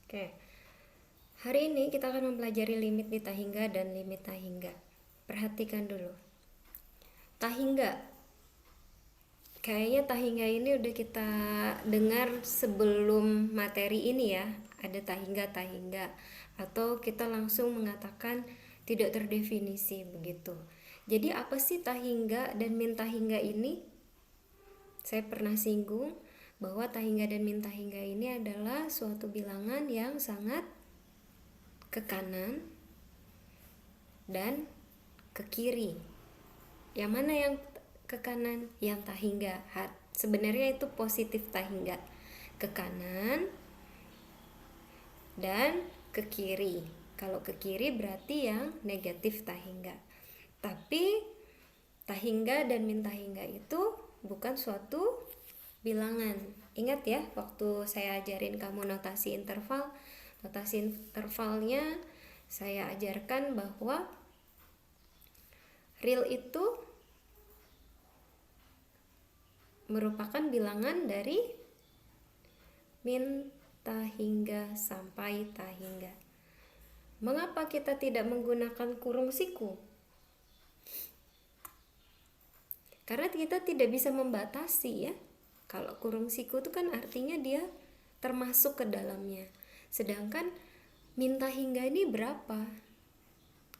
Oke, hari ini kita akan mempelajari limit di Tahingga dan limit Tahingga. Perhatikan dulu. Tahingga. Kayaknya Tahingga ini udah kita dengar sebelum materi ini ya. Ada Tahingga. Atau kita langsung mengatakan tidak terdefinisi begitu. Jadi apa sih Tahingga dan min Tahingga ini? Saya pernah singgung bahwa Tahingga dan min Tahingga ini adalah suatu bilangan yang sangat ke kanan dan ke kiri. Yang mana yang ke kanan? Yang Tahingga. Sebenarnya itu positif Tahingga. Ke kanan dan ke kiri. Kalau ke kiri berarti yang negatif Tahingga. Tapi Tahingga dan min Tahingga itu bukan suatu bilangan. Ingat ya, waktu saya ajarin kamu notasi intervalnya saya ajarkan bahwa real itu merupakan bilangan dari min Tahingga sampai Tahingga. Mengapa kita tidak menggunakan kurung siku? Karena kita tidak bisa membatasi ya. Kalau kurung siku itu kan artinya dia termasuk ke dalamnya. Sedangkan min Tahingga ini berapa?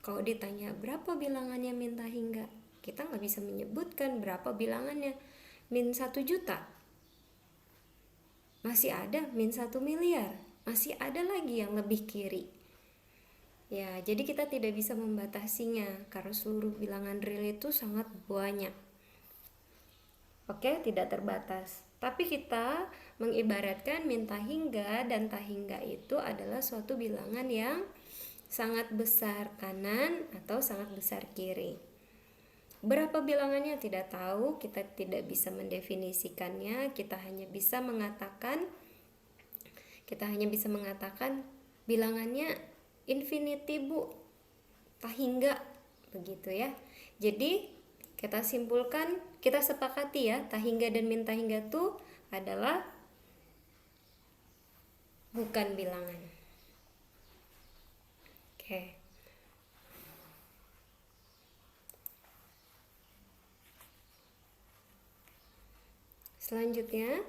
Kalau ditanya berapa bilangannya min Tahingga, kita nggak bisa menyebutkan berapa bilangannya. Min 1 juta, masih ada min 1 miliar, masih ada lagi yang lebih kiri. Ya, jadi kita tidak bisa membatasinya karena seluruh bilangan real itu sangat banyak. Oke, tidak terbatas. Tapi kita mengibaratkan min Tahingga dan Tahingga itu adalah suatu bilangan yang sangat besar kanan atau sangat besar kiri. Berapa bilangannya tidak tahu, kita tidak bisa mendefinisikannya, kita hanya bisa mengatakan bilangannya infinity Bu, Tahingga begitu ya. Jadi kita simpulkan, kita sepakati ya, Tahingga dan min Tahingga itu adalah bukan bilangan. Oke. Selanjutnya,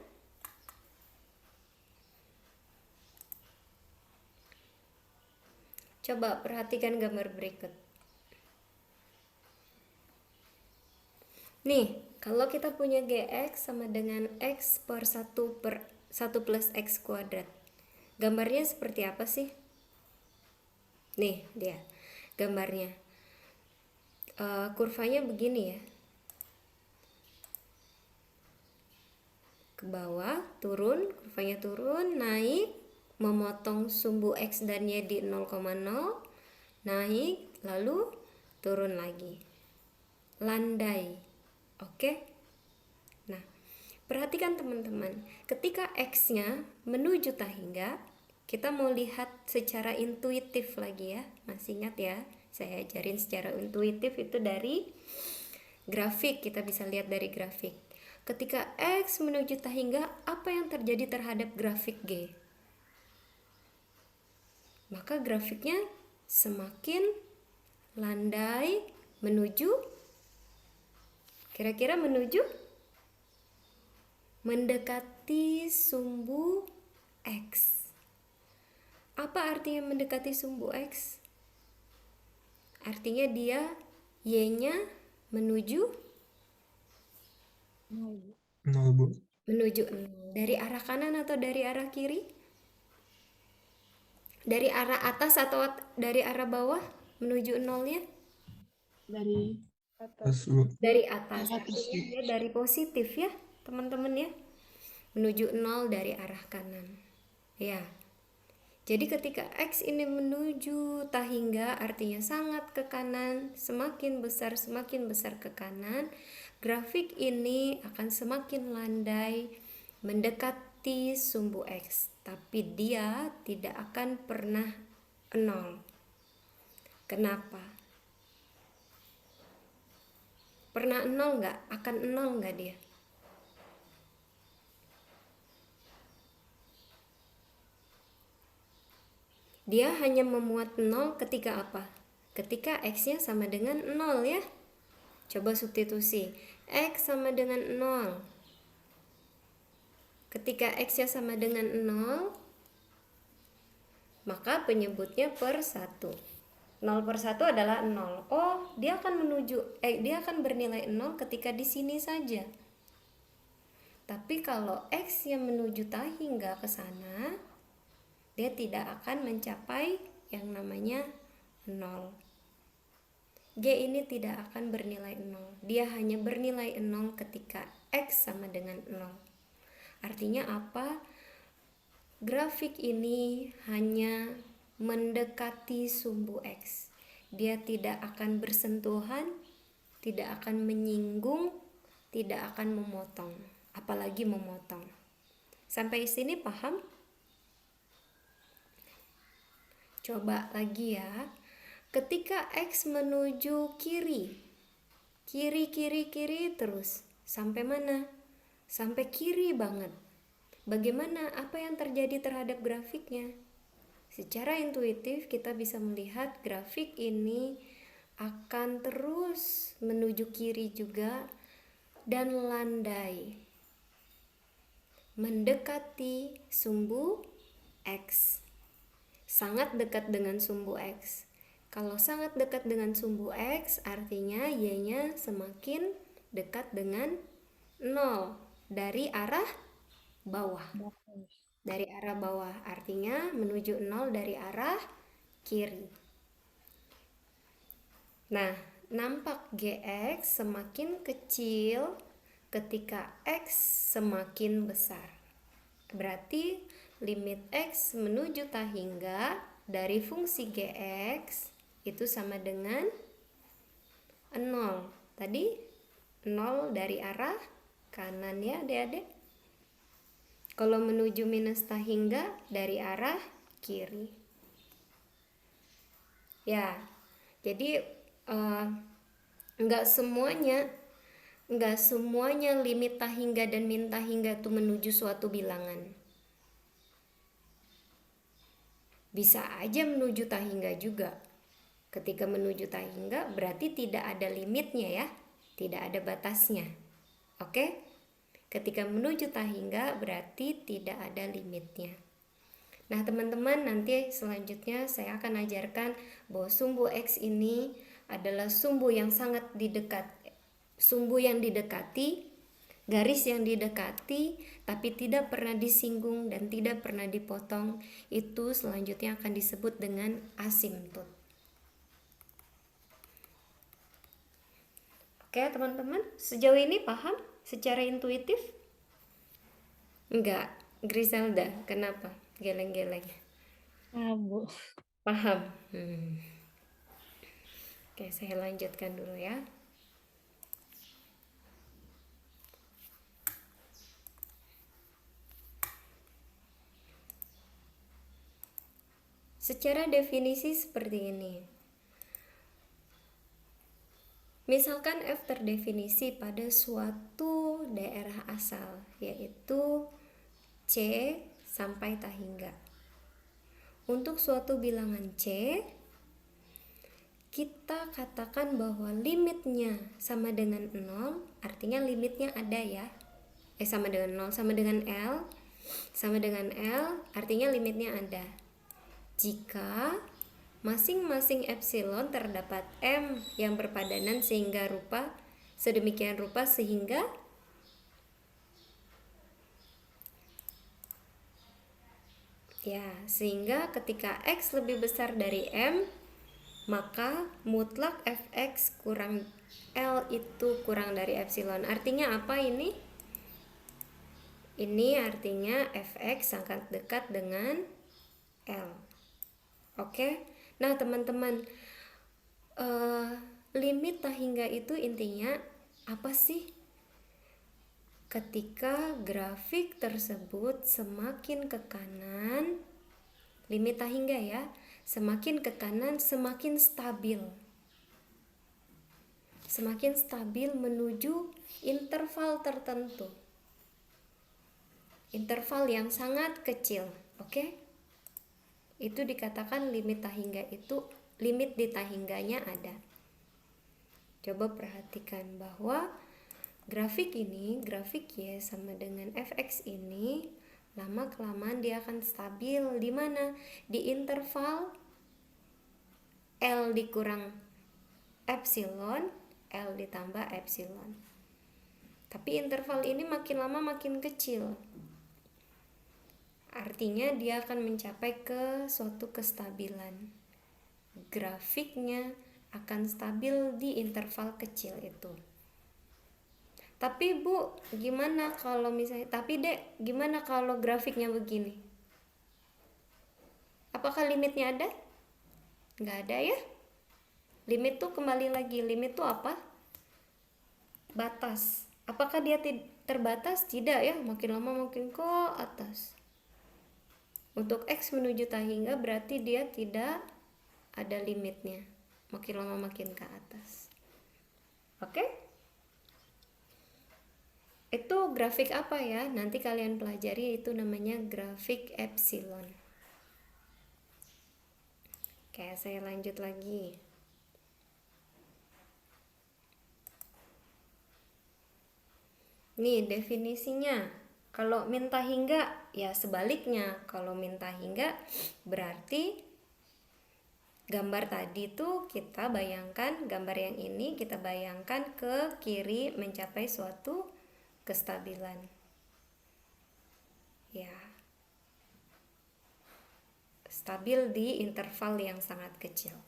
coba perhatikan gambar berikut. Nih, kalau kita punya gx sama dengan x per 1 plus x kuadrat. Gambarnya seperti apa sih? Nih, dia gambarnya. Kurvanya begini ya. Ke bawah, turun, kurvanya turun, naik, memotong sumbu x dan y di 0,0, naik, lalu turun lagi. Landai. Oke? Nah, perhatikan teman-teman, ketika x-nya menuju Tahingga, kita mau lihat secara intuitif lagi ya. Masih ingat ya, saya ajarin secara intuitif itu dari grafik, kita bisa lihat dari grafik. Ketika X menuju Tahingga, apa yang terjadi terhadap grafik G? Maka grafiknya semakin landai menuju, kira-kira menuju mendekati sumbu X. Apa artinya mendekati sumbu X? Artinya dia Y-nya menuju 0, Bu. menuju 0. Dari arah kanan atau dari arah kiri? Dari arah atas atau dari arah bawah menuju 0-nya? Dari Pas, atas. Bu. Dari atas. Atas. Artinya dia dari positif ya, teman-teman ya. Menuju 0 dari arah kanan. Ya. Jadi ketika X ini menuju Tahingga artinya sangat ke kanan, semakin besar ke kanan, grafik ini akan semakin landai mendekati sumbu X, tapi dia tidak akan pernah 0. Kenapa? Pernah 0 nggak? Akan 0 nggak dia? Dia hanya memuat 0 ketika apa? Ketika X-nya sama dengan 0 ya. Coba substitusi. X sama dengan 0. Ketika X-nya sama dengan 0, maka penyebutnya per 1. 0 per 1 adalah 0. Oh, dia akan bernilai 0 ketika di sini saja. Tapi kalau X yang menuju tak hingga ke sana, dia tidak akan mencapai yang namanya 0. G ini tidak akan bernilai 0. Dia hanya bernilai 0 ketika X sama dengan 0. Artinya apa? Grafik ini hanya mendekati sumbu X. Dia tidak akan bersentuhan, tidak akan menyinggung, tidak akan memotong, apalagi memotong. Sampai sini paham? Coba lagi ya. Ketika X menuju kiri, kiri terus. Sampai mana? Sampai kiri banget. Bagaimana? Apa yang terjadi terhadap grafiknya? Secara intuitif kita bisa melihat grafik ini akan terus menuju kiri juga dan landai mendekati sumbu X. Sangat dekat dengan sumbu X. Kalau sangat dekat dengan sumbu X, artinya Y-nya semakin dekat dengan 0 dari arah bawah. Dari arah bawah, artinya menuju 0 dari arah kiri. Nah, nampak GX semakin kecil ketika X semakin besar. Berarti limit X menuju tak hingga dari fungsi GX itu sama dengan 0. Tadi 0 dari arah kanan ya adik-adik. Kalau menuju minus tak hingga dari arah kiri. Ya, jadi enggak semuanya limit tak hingga dan min tak hingga itu menuju suatu bilangan. Bisa aja menuju tak hingga juga. Ketika menuju tak hingga berarti tidak ada limitnya ya, tidak ada batasnya. Oke? Ketika menuju tak hingga berarti tidak ada limitnya. Nah teman-teman, nanti selanjutnya saya akan ajarkan bahwa sumbu X ini adalah sumbu yang sangat sumbu yang didekati, garis yang didekati tapi tidak pernah disinggung dan tidak pernah dipotong. Itu selanjutnya akan disebut dengan asimtot. Oke teman-teman, sejauh ini paham secara intuitif? Enggak, Griselda, kenapa? Geleng-geleng. Bu. Paham? Oke, saya lanjutkan dulu ya. Secara definisi seperti ini. Misalkan F terdefinisi pada suatu daerah asal, yaitu C sampai tak hingga. Untuk suatu bilangan C, kita katakan bahwa limitnya sama dengan 0, artinya limitnya ada ya. Sama dengan 0, sama dengan L. Sama dengan L, artinya limitnya ada. Jika masing-masing epsilon terdapat M yang berpadanan sedemikian rupa sehingga ketika X lebih besar dari M, maka mutlak Fx kurang L itu kurang dari epsilon. Artinya apa ini? Ini artinya Fx sangat dekat dengan L. Oke? Nah teman-teman, limit tak hingga itu intinya apa sih? Ketika grafik tersebut semakin ke kanan, limit tak hingga ya, semakin ke kanan semakin stabil. Semakin stabil menuju interval tertentu. Interval yang sangat kecil, oke? itu dikatakan limit di tahingganya ada. Coba perhatikan bahwa grafik Y sama dengan fx ini lama kelamaan dia akan stabil di mana? Di interval L dikurang epsilon, L ditambah epsilon. Tapi interval ini makin lama makin kecil. Artinya dia akan mencapai ke suatu kestabilan. Grafiknya akan stabil di interval kecil itu. Tapi Bu, gimana kalau misalnya, Dek, gimana kalau grafiknya begini? Apakah limitnya ada? Nggak ada ya. Limit tuh kembali lagi, limit tuh apa? Batas. Apakah dia terbatas? Tidak ya, makin lama makin ke atas. Untuk X menuju tahingga berarti dia tidak ada limitnya, makin lama makin ke atas. Oke? Itu grafik apa ya? Nanti kalian pelajari, itu namanya grafik epsilon. Oke, saya lanjut lagi. Nih definisinya. Kalau minta hingga, ya sebaliknya. Kalau minta hingga berarti gambar tadi tuh kita bayangkan, gambar yang ini kita bayangkan ke kiri mencapai suatu kestabilan. Ya. Stabil di interval yang sangat kecil.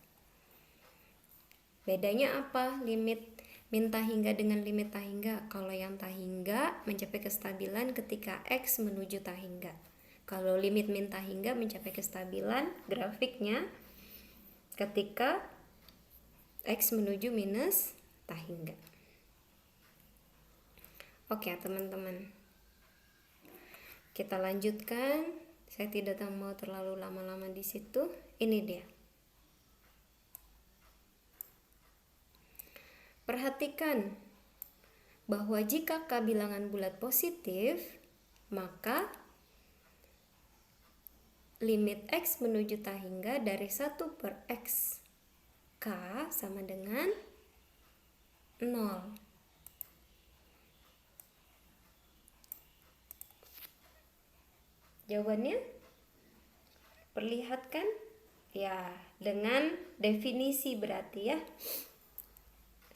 Bedanya apa? Limit minta hingga dengan limit tahingga. Kalau yang tahingga mencapai kestabilan ketika X menuju tahingga. Kalau limit minta hingga mencapai kestabilan grafiknya ketika X menuju minus tahingga. Oke teman-teman, kita lanjutkan. Saya tidak mau terlalu lama-lama di situ. Ini dia. Perhatikan bahwa jika K bilangan bulat positif, maka limit X menuju tahingga dari 1 per X K sama dengan 0. Jawabannya perlihatkan ya dengan definisi berarti ya.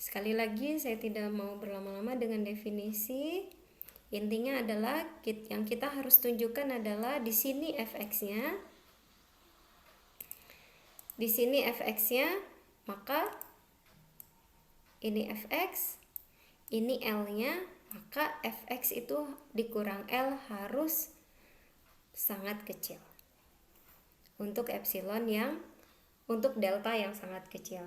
Sekali lagi saya tidak mau berlama-lama dengan definisi. Intinya adalah yang kita harus tunjukkan adalah di sini fx-nya. Di sini fx-nya, maka ini fx, ini L-nya, maka fx itu dikurang L harus sangat kecil. Untuk untuk delta yang sangat kecil.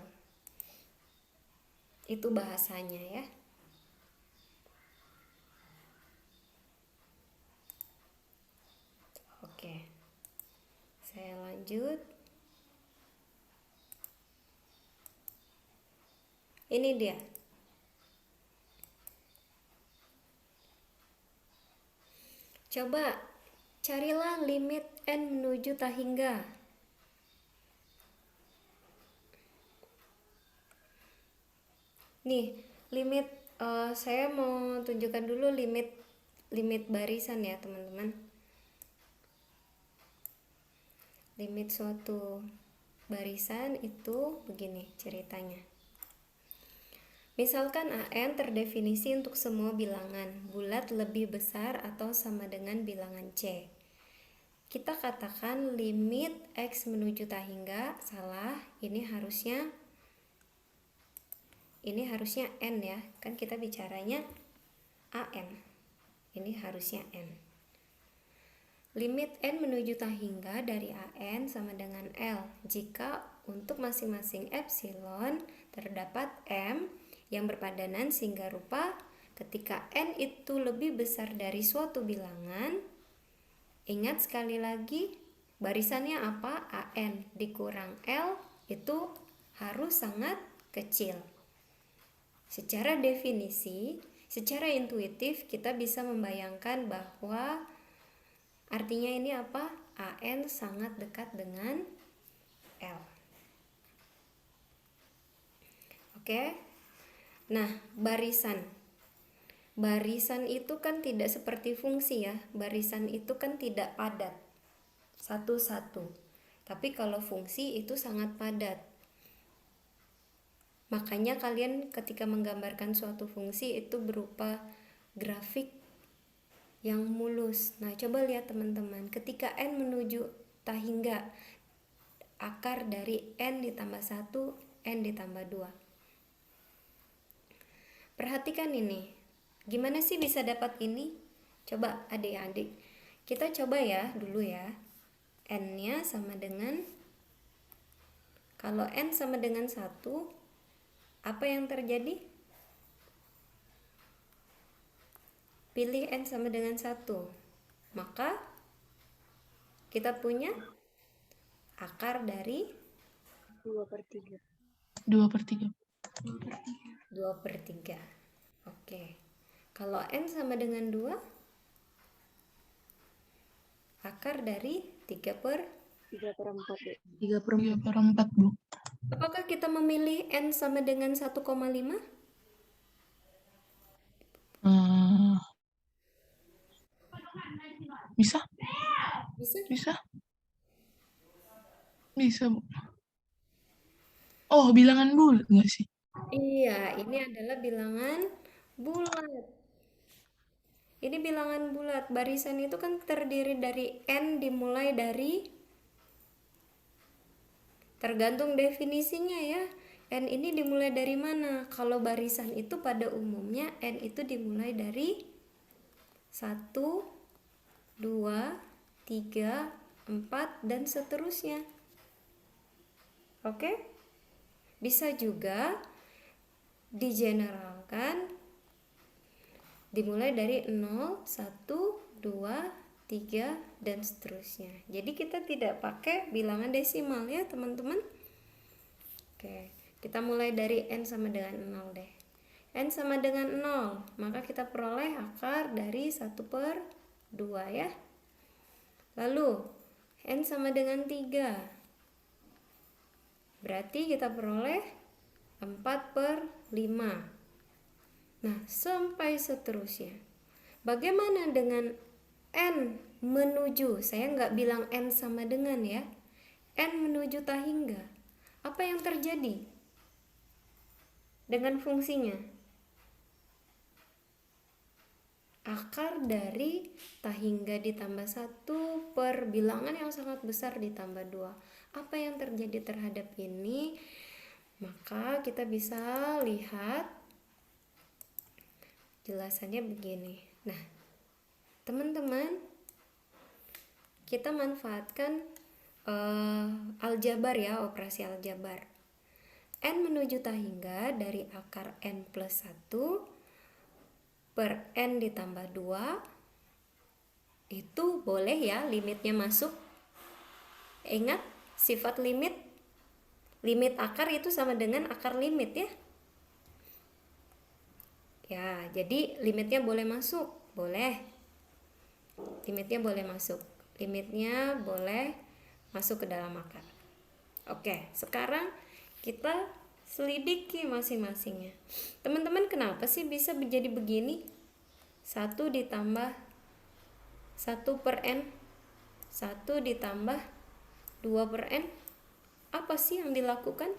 Itu bahasanya ya. Oke. Saya lanjut. Ini dia. Coba carilah limit N menuju tahingga. Nih, limit saya mau tunjukkan dulu limit barisan ya, teman-teman. Limit suatu barisan itu begini ceritanya. Misalkan AN terdefinisi untuk semua bilangan bulat lebih besar atau sama dengan bilangan C. Kita katakan limit X menuju tahingga, salah, ini harusnya N ya, kan kita bicaranya AN. Ini harusnya N. Limit N menuju tahingga dari AN sama dengan L jika untuk masing-masing epsilon terdapat M yang berpadanan sehingga rupa ketika N itu lebih besar dari suatu bilangan. Ingat sekali lagi barisannya apa? AN dikurang L itu harus sangat kecil. Secara definisi, secara intuitif kita bisa membayangkan bahwa artinya ini apa? AN sangat dekat dengan L. Oke. Nah, barisan. Barisan itu kan tidak seperti fungsi ya. Barisan itu kan tidak padat. Satu-satu. Tapi kalau fungsi itu sangat padat. Makanya kalian ketika menggambarkan suatu fungsi itu berupa grafik yang mulus. Nah, coba lihat teman-teman. Ketika N menuju tahingga, akar dari N ditambah 1, N ditambah 2. Perhatikan ini. Gimana sih bisa dapat ini? Coba adik-adik. Kita coba ya dulu ya. N-nya sama dengan, kalau N sama dengan 1, apa yang terjadi? Pilih N sama dengan 1. Maka kita punya akar dari 2/3. 2/3. 2/3. Oke. Kalau N sama dengan 2, akar dari 3/4. 3/4 ya. 3/4, Bu. Apakah kita memilih N sama dengan 1,5? Bisa? Bisa? Bisa, Bu. Oh, bilangan bulat nggak sih? Iya, ini adalah bilangan bulat. Ini bilangan bulat. Barisan itu kan terdiri dari N dimulai dari, tergantung definisinya ya. N ini dimulai dari mana? Kalau barisan itu pada umumnya N itu dimulai dari 1, 2, 3, 4, dan seterusnya. Oke? Bisa juga digeneralkan dimulai dari 0, 1, 2, 3, dan seterusnya. Jadi kita tidak pakai bilangan desimal ya teman-teman. Oke, kita mulai dari N sama dengan 0 deh. N sama dengan 0, maka kita peroleh akar dari 1/2 ya. Lalu N sama dengan 3, berarti kita peroleh 4/5. Nah, sampai seterusnya. Bagaimana dengan N menuju? Saya nggak bilang N sama dengan ya. N menuju tahingga. Apa yang terjadi dengan fungsinya? Akar dari tahingga ditambah 1 per bilangan yang sangat besar ditambah 2. Apa yang terjadi terhadap ini? Maka kita bisa lihat jelasannya begini. Nah, teman-teman, kita manfaatkan aljabar ya, operasi aljabar. N menuju tahingga dari akar N plus 1 per N ditambah 2, itu boleh ya limitnya masuk. Ingat, sifat limit akar itu sama dengan akar limit ya. Ya, jadi limitnya boleh masuk, boleh. Limitnya boleh masuk. Limitnya boleh masuk ke dalam akar. Oke, sekarang kita selidiki masing-masingnya. Teman-teman, kenapa sih bisa menjadi begini? 1 ditambah 1 per N, 1 ditambah 2 per N. Apa sih yang dilakukan?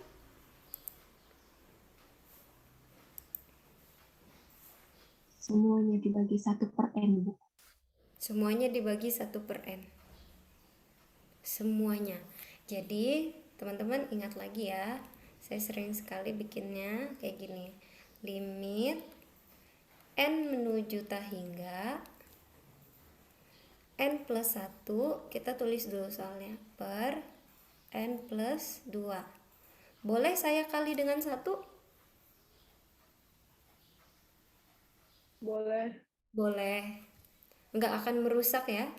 Semuanya dibagi 1/n, Bu. Semuanya dibagi 1 per N. Semuanya. Jadi teman-teman ingat lagi ya, saya sering sekali bikinnya kayak gini. Limit N menuju tahingga N plus 1, kita tulis dulu soalnya, per N plus 2. Boleh saya kali dengan 1? Boleh. Boleh. Nggak akan merusak ya.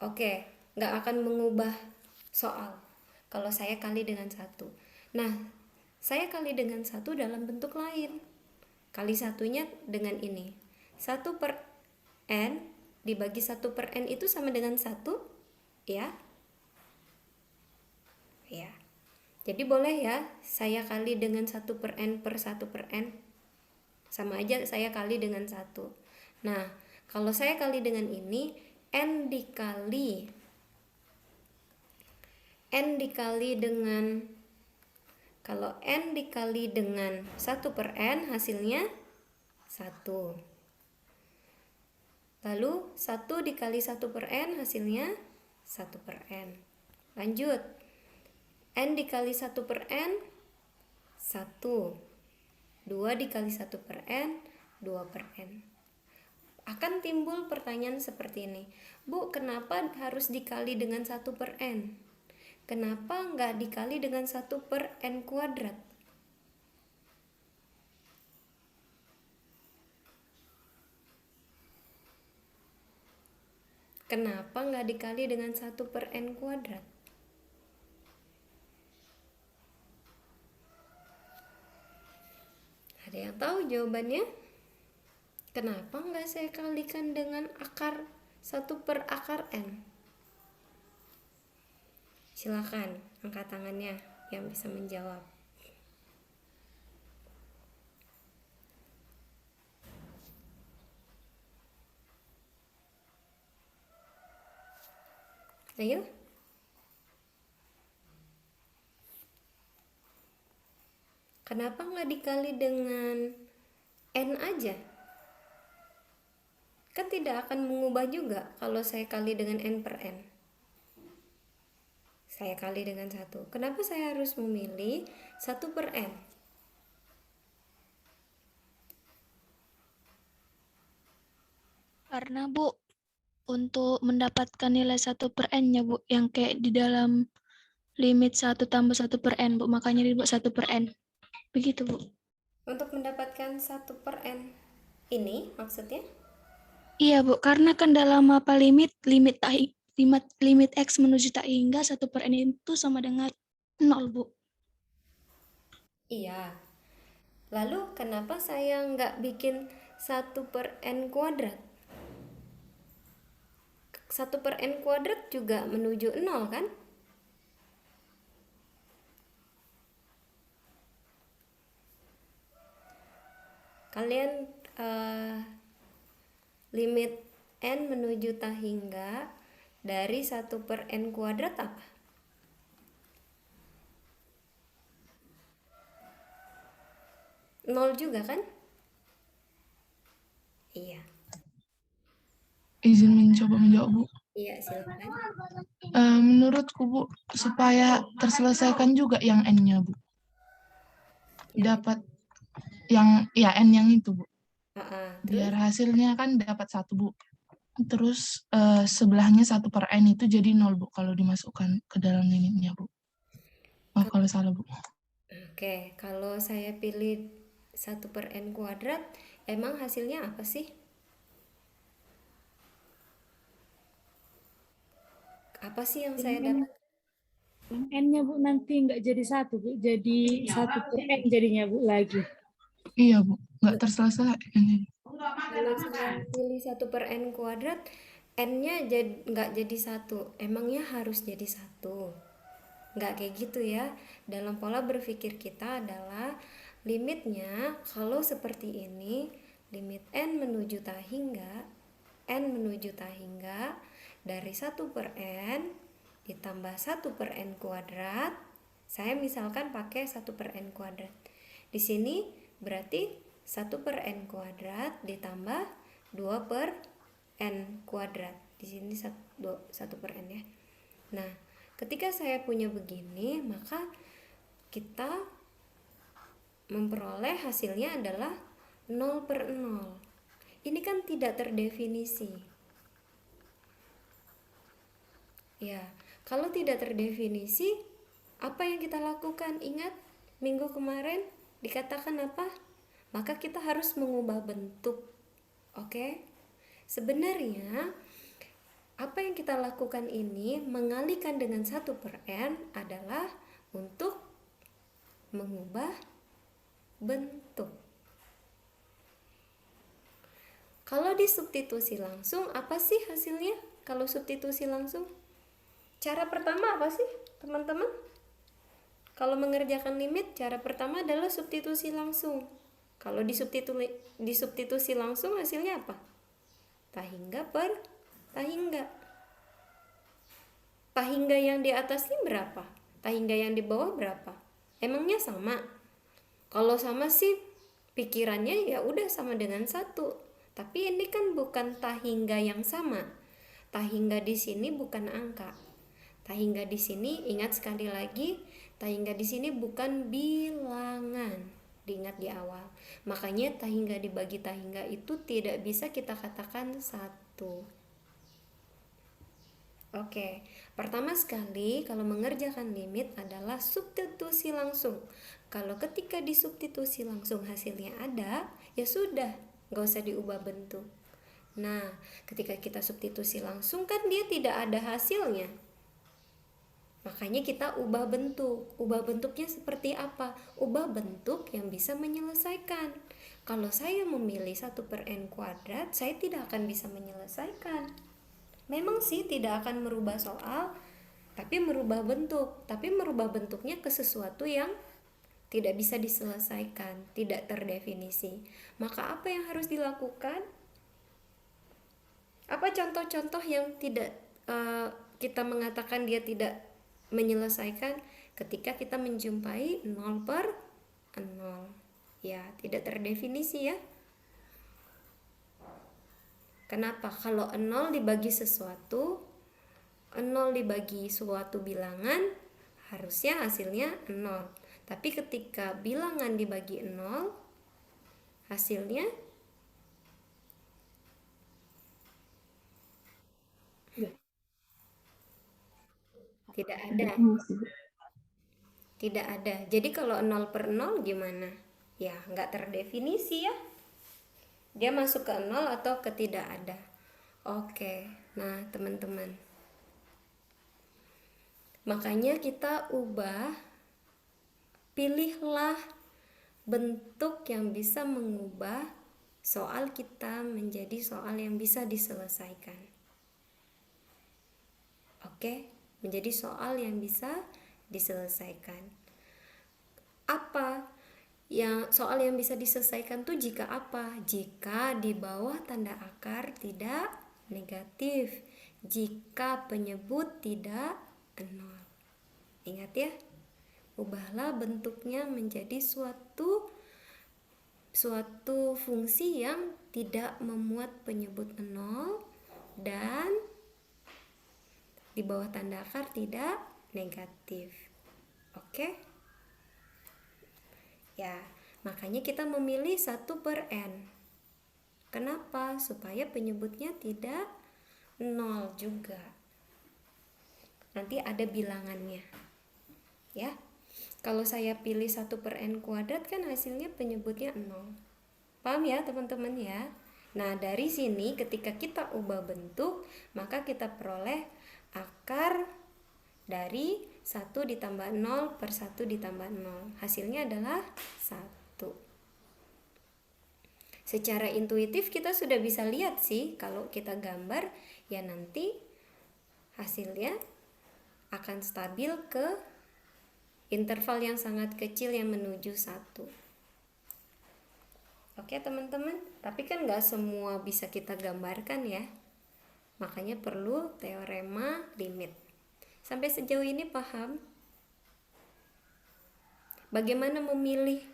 Oke, nggak akan mengubah soal kalau saya kali dengan 1. Nah, saya kali dengan 1 dalam bentuk lain. Kali satunya dengan ini. 1 per N dibagi 1 per N itu sama dengan 1? Ya. Ya. Jadi boleh ya saya kali dengan 1/n per 1/n. Sama aja saya kali dengan 1. Nah, kalau saya kali dengan ini, n dikali dengan, kalau n dikali dengan 1/n hasilnya 1. Lalu 1 dikali 1/n hasilnya 1/n. Lanjut, n dikali 1/n 1. 2 dikali 1/n 2/n. Akan timbul pertanyaan seperti ini, Bu, kenapa harus dikali dengan 1/n? Kenapa nggak dikali dengan 1/n kuadrat? Kenapa nggak dikali dengan 1/n kuadrat? Ada yang tahu jawabannya? Kenapa nggak saya kalikan dengan akar 1/n? Silakan angkat tangannya yang bisa menjawab. Ayo. Kenapa nggak dikali dengan n aja? Kan tidak akan mengubah juga kalau saya kali dengan n/n. Saya kali dengan 1. Kenapa saya harus memilih 1/n? Karena Bu, untuk mendapatkan nilai 1/n-nya Bu, yang kayak di dalam limit 1 tambah 1/n Bu, makanya dibuat 1/n. Begitu Bu. Untuk mendapatkan 1/n ini maksudnya? Iya Bu, karena kan dalam apa limit x menuju tak hingga 1/n itu sama dengan 0 Bu. Iya. Lalu kenapa saya nggak bikin 1/n kuadrat? 1/n kuadrat juga menuju 0 kan? Kalian limit n menuju tak hingga dari 1/n kuadrat apa? Nol juga kan? Iya. Izin mencoba menjawab, Bu. Iya, silakan. Menurutku, Bu, supaya terselesaikan juga yang N-nya, Bu. Dapat yang, ya N yang itu, Bu. Biar hasilnya kan dapat 1, Bu. Terus sebelahnya 1/n itu jadi 0, Bu, kalau dimasukkan ke dalam limitnya, Bu. Oh, kalau salah, Bu. Oke, kalau saya pilih 1/n kuadrat, emang hasilnya apa sih? Apa sih yang saya dapat? Yang N-nya Bu nanti nggak jadi 1 Bu, jadi 1/n jadinya Bu lagi. Iya, Bu. Nggak terselesaikan. Kalau saya pilih 1/n kuadrat, n-nya nggak jadi 1. Emangnya harus jadi 1? Nggak kayak gitu ya. Dalam pola berpikir kita adalah limitnya kalau seperti ini, limit n menuju tak hingga, dari 1/n ditambah 1/n kuadrat. Saya misalkan pakai 1/n kuadrat. Di sini berarti 1/n kuadrat ditambah 2/n kuadrat. Di sini 1/n ya. Nah, ketika saya punya begini, maka kita memperoleh hasilnya adalah 0/0. Ini kan tidak terdefinisi. Ya, kalau tidak terdefinisi, apa yang kita lakukan? Ingat, minggu kemarin dikatakan apa? Maka kita harus mengubah bentuk. Oke? Sebenarnya apa yang kita lakukan ini mengalikan dengan 1/n adalah untuk mengubah bentuk. Kalau disubstitusi langsung, apa sih hasilnya? Kalau substitusi langsung, Cara pertama apa sih, teman-teman? Kalau mengerjakan limit, cara pertama adalah substitusi langsung. Kalau disubstitusi langsung hasilnya apa? Tahingga per tahingga. Tahingga yang di atas ini berapa? Tahingga yang di bawah berapa? Emangnya sama? Kalau sama sih pikirannya ya udah sama dengan 1. Tapi ini kan bukan tahingga yang sama. Tahingga di sini bukan angka. Tahingga di sini, ingat sekali lagi, tahingga di sini bukan bilangan. Diingat di awal. Makanya tahingga dibagi tahingga itu tidak bisa kita katakan 1. Oke, pertama sekali kalau mengerjakan limit adalah substitusi langsung. Kalau ketika disubstitusi langsung hasilnya ada, ya sudah, nggak usah diubah bentuk. Nah, ketika kita substitusi langsung kan dia tidak ada hasilnya. Makanya kita ubah bentuk. Ubah bentuknya seperti apa? Ubah bentuk yang bisa menyelesaikan. Kalau saya memilih 1/n², saya tidak akan bisa menyelesaikan. Memang sih tidak akan merubah soal, tapi merubah bentuk. Tapi merubah bentuknya ke sesuatu yang tidak bisa diselesaikan, tidak terdefinisi. Maka apa yang harus dilakukan? Apa contoh-contoh yang tidak kita mengatakan dia tidak menyelesaikan? Ketika kita menjumpai 0/0, ya tidak terdefinisi ya. Kenapa? Kalau 0 dibagi sesuatu, 0 dibagi suatu bilangan, harusnya hasilnya 0. Tapi ketika bilangan dibagi 0, hasilnya tidak ada. Tidak ada. Jadi kalau 0/0 gimana? Ya nggak terdefinisi ya. Dia masuk ke 0 atau ke tidak ada. Oke, nah teman-teman, makanya kita ubah, pilihlah bentuk yang bisa mengubah soal kita menjadi soal yang bisa diselesaikan. Oke, menjadi soal yang bisa diselesaikan. Apa yang soal yang bisa diselesaikan tuh jika apa? Jika di bawah tanda akar tidak negatif, jika penyebut tidak 0. Ingat ya, ubahlah bentuknya menjadi suatu fungsi yang tidak memuat penyebut 0 dan di bawah tanda akar tidak negatif. Oke? Ya, makanya kita memilih 1/n. Kenapa? Supaya penyebutnya tidak 0 juga. Nanti ada bilangannya. Ya. Kalau saya pilih 1/n² kan hasilnya penyebutnya 0. Paham ya, teman-teman ya? Nah, dari sini ketika kita ubah bentuk, maka kita peroleh akar dari 1 ditambah 0 per 1 ditambah 0. Hasilnya adalah 1. Secara intuitif kita sudah bisa lihat sih, kalau kita gambar, ya nanti hasilnya akan stabil ke interval yang sangat kecil yang menuju 1. Oke teman-teman, tapi kan nggak semua bisa kita gambarkan ya. Makanya perlu teorema limit. Sampai sejauh ini paham? Bagaimana memilih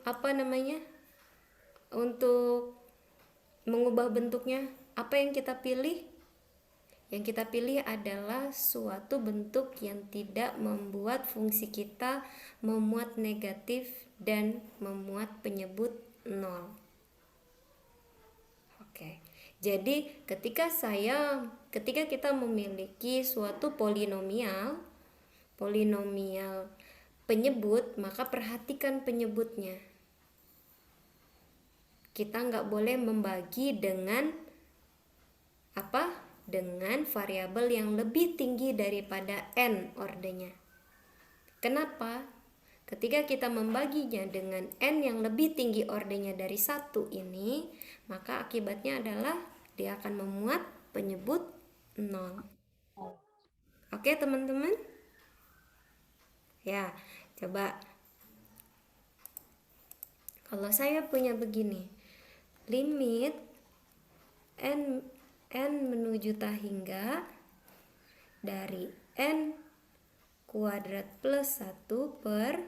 apa namanya untuk mengubah bentuknya? Apa yang kita pilih? Yang kita pilih adalah suatu bentuk yang tidak membuat fungsi kita memuat negatif dan memuat penyebut 0. Oke. Jadi ketika kita memiliki suatu polinomial penyebut, maka perhatikan penyebutnya. Kita nggak boleh membagi dengan apa? Dengan variabel yang lebih tinggi daripada n ordenya. Kenapa? Ketika kita membaginya dengan n yang lebih tinggi ordenya dari 1 ini, maka akibatnya adalah dia akan memuat penyebut 0. Oke teman-teman? Ya, coba. Kalau saya punya begini, limit n menuju hingga dari n kuadrat plus 1 per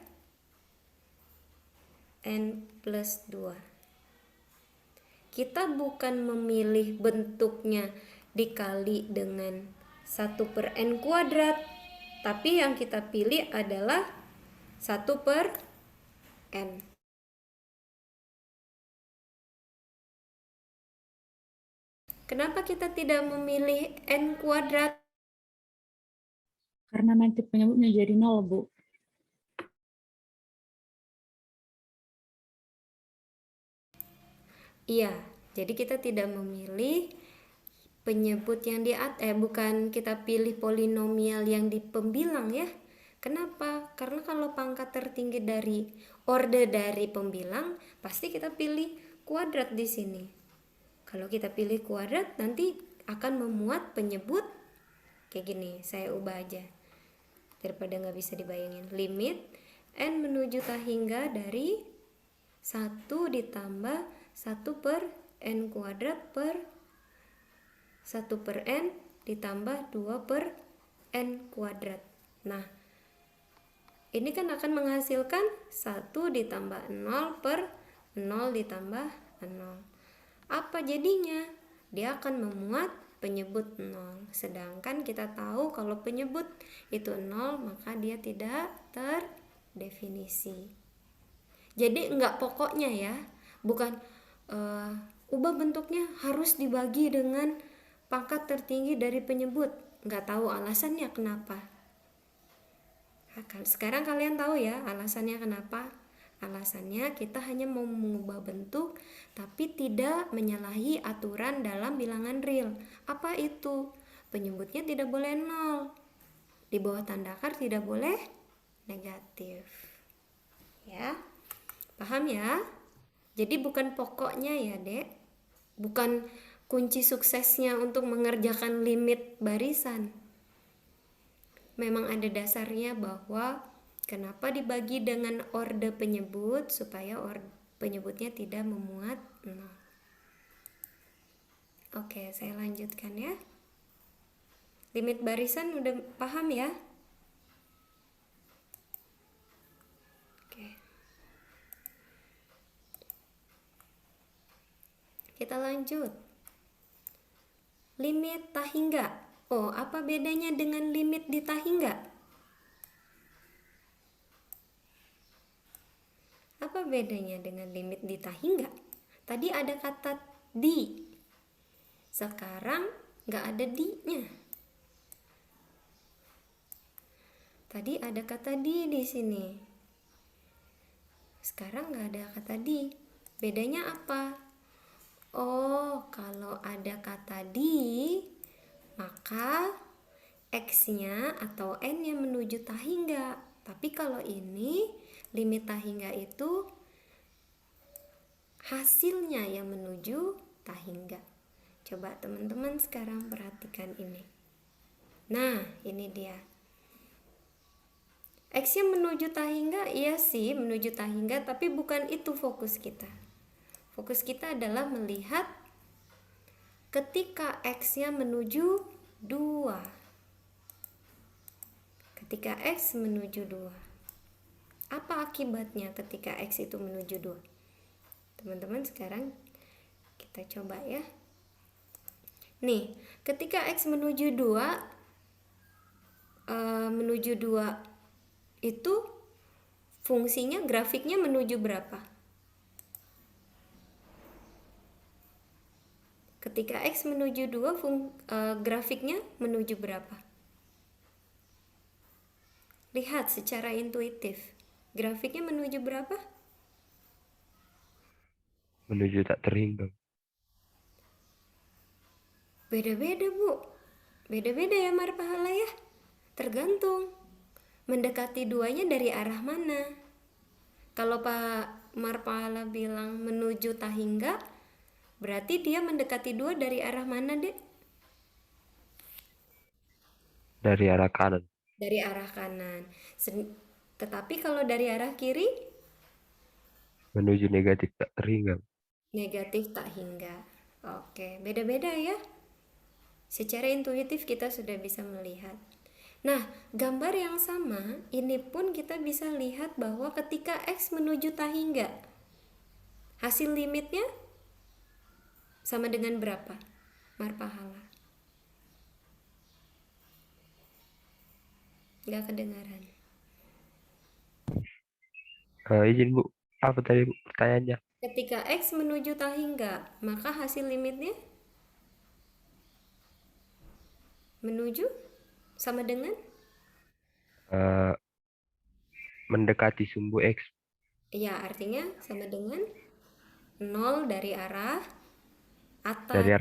n plus 2. Kita bukan memilih bentuknya dikali dengan 1 per n kuadrat, tapi yang kita pilih adalah 1 per n. Kenapa kita tidak memilih n kuadrat? Karena nanti penyebutnya jadi 0, Bu. Iya, jadi kita tidak memilih penyebut yang bukan kita pilih polinomial yang di pembilang ya. Kenapa? Karena kalau pangkat tertinggi dari orde dari pembilang, pasti kita pilih kuadrat di sini. Kalau kita pilih kuadrat, nanti akan memuat penyebut kayak gini. Saya ubah aja daripada nggak bisa dibayangin. Limit n menuju hingga dari 1 ditambah 1 per n kuadrat per 1 per n ditambah 2 per n kuadrat. Nah, ini kan akan menghasilkan 1 ditambah 0 per 0 ditambah 0. Apa jadinya? Dia akan memuat penyebut 0. Sedangkan kita tahu kalau penyebut itu 0, maka dia tidak terdefinisi. Jadi enggak pokoknya ya, bukan ubah bentuknya harus dibagi dengan pangkat tertinggi dari penyebut. Enggak tahu alasannya kenapa. Sekarang kalian tahu ya alasannya kenapa? Alasannya kita hanya mau mengubah bentuk tapi tidak menyalahi aturan dalam bilangan real. Apa itu? Penyebutnya tidak boleh 0. Di bawah tanda kar tidak boleh negatif. Ya. Paham ya? Jadi bukan pokoknya ya, Dek. Bukan kunci suksesnya untuk mengerjakan limit barisan. Memang ada dasarnya bahwa kenapa dibagi dengan orde penyebut supaya penyebutnya tidak memuat 0. Oke, saya lanjutkan ya. Limit barisan udah paham ya? Oke. Kita lanjut. Limit hingga. Oh, apa bedanya dengan limit di hingga? Apa bedanya dengan limit di hingga? Tadi ada kata di. Sekarang nggak ada di-nya. Tadi ada kata di sini. Sekarang nggak ada kata di. Bedanya apa? Oh, kalau ada kata di, maka x-nya atau n-nya menuju hingga. Tapi kalau ini limit hingga itu hasilnya yang menuju hingga. Coba teman-teman sekarang perhatikan ini. Nah, ini dia. X-nya menuju hingga, iya sih menuju hingga, tapi bukan itu fokus kita. Fokus kita adalah melihat ketika X-nya menuju 2. Ketika X menuju 2. Apa akibatnya ketika X itu menuju 2? Teman-teman sekarang kita coba ya. Nih, ketika X menuju 2, itu fungsinya grafiknya menuju berapa? Ketika X menuju 2, grafiknya menuju berapa? Lihat secara intuitif. Grafiknya menuju berapa? Menuju tak terhingga. Beda-beda, Bu. Beda-beda ya Marpahala ya. Tergantung. Mendekati 2-nya dari arah mana? Kalau Pak Marpahala bilang menuju hingga, berarti dia mendekati 2 dari arah mana, Dek? Dari arah kanan. Dari arah kanan. Tetapi kalau dari arah kiri, Menuju negatif tak terhingga. negatif tak hingga. Oke, beda-beda ya. Secara intuitif kita sudah bisa melihat. Nah, gambar yang sama ini pun kita bisa lihat bahwa ketika X menuju tak hingga, hasil limitnya sama dengan berapa? Marpahala. Nggak kedengaran. Izin Bu, apa tadi Bu pertanyaannya? Ketika X menuju tak hingga, maka hasil limitnya menuju sama dengan Eh, mendekati sumbu X. ya, artinya sama dengan 0 dari arah Dari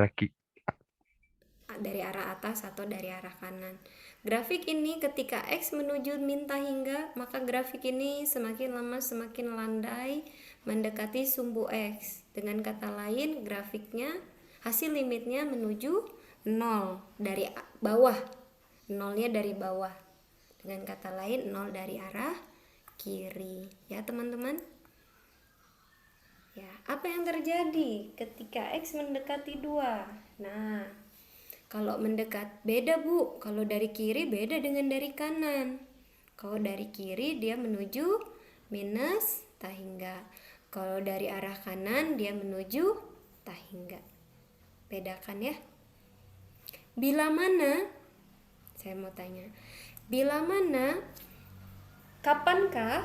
atas, arah atau dari arah kanan. Grafik ini ketika X menuju min tak hingga, maka grafik ini semakin lama semakin landai mendekati sumbu X. Dengan kata lain, grafiknya hasil limitnya menuju 0 dari bawah. 0-nya dari bawah. Dengan kata lain 0 dari arah kiri. Ya, teman-teman. Ya, apa yang terjadi ketika X mendekati 2? Nah, kalau mendekat beda Bu, kalau dari kiri beda dengan dari kanan. Kalau dari kiri dia menuju minus tak hingga. Kalau dari arah kanan dia menuju tak hingga. Bedakan ya. Bila mana, saya mau tanya, bila mana, kapankah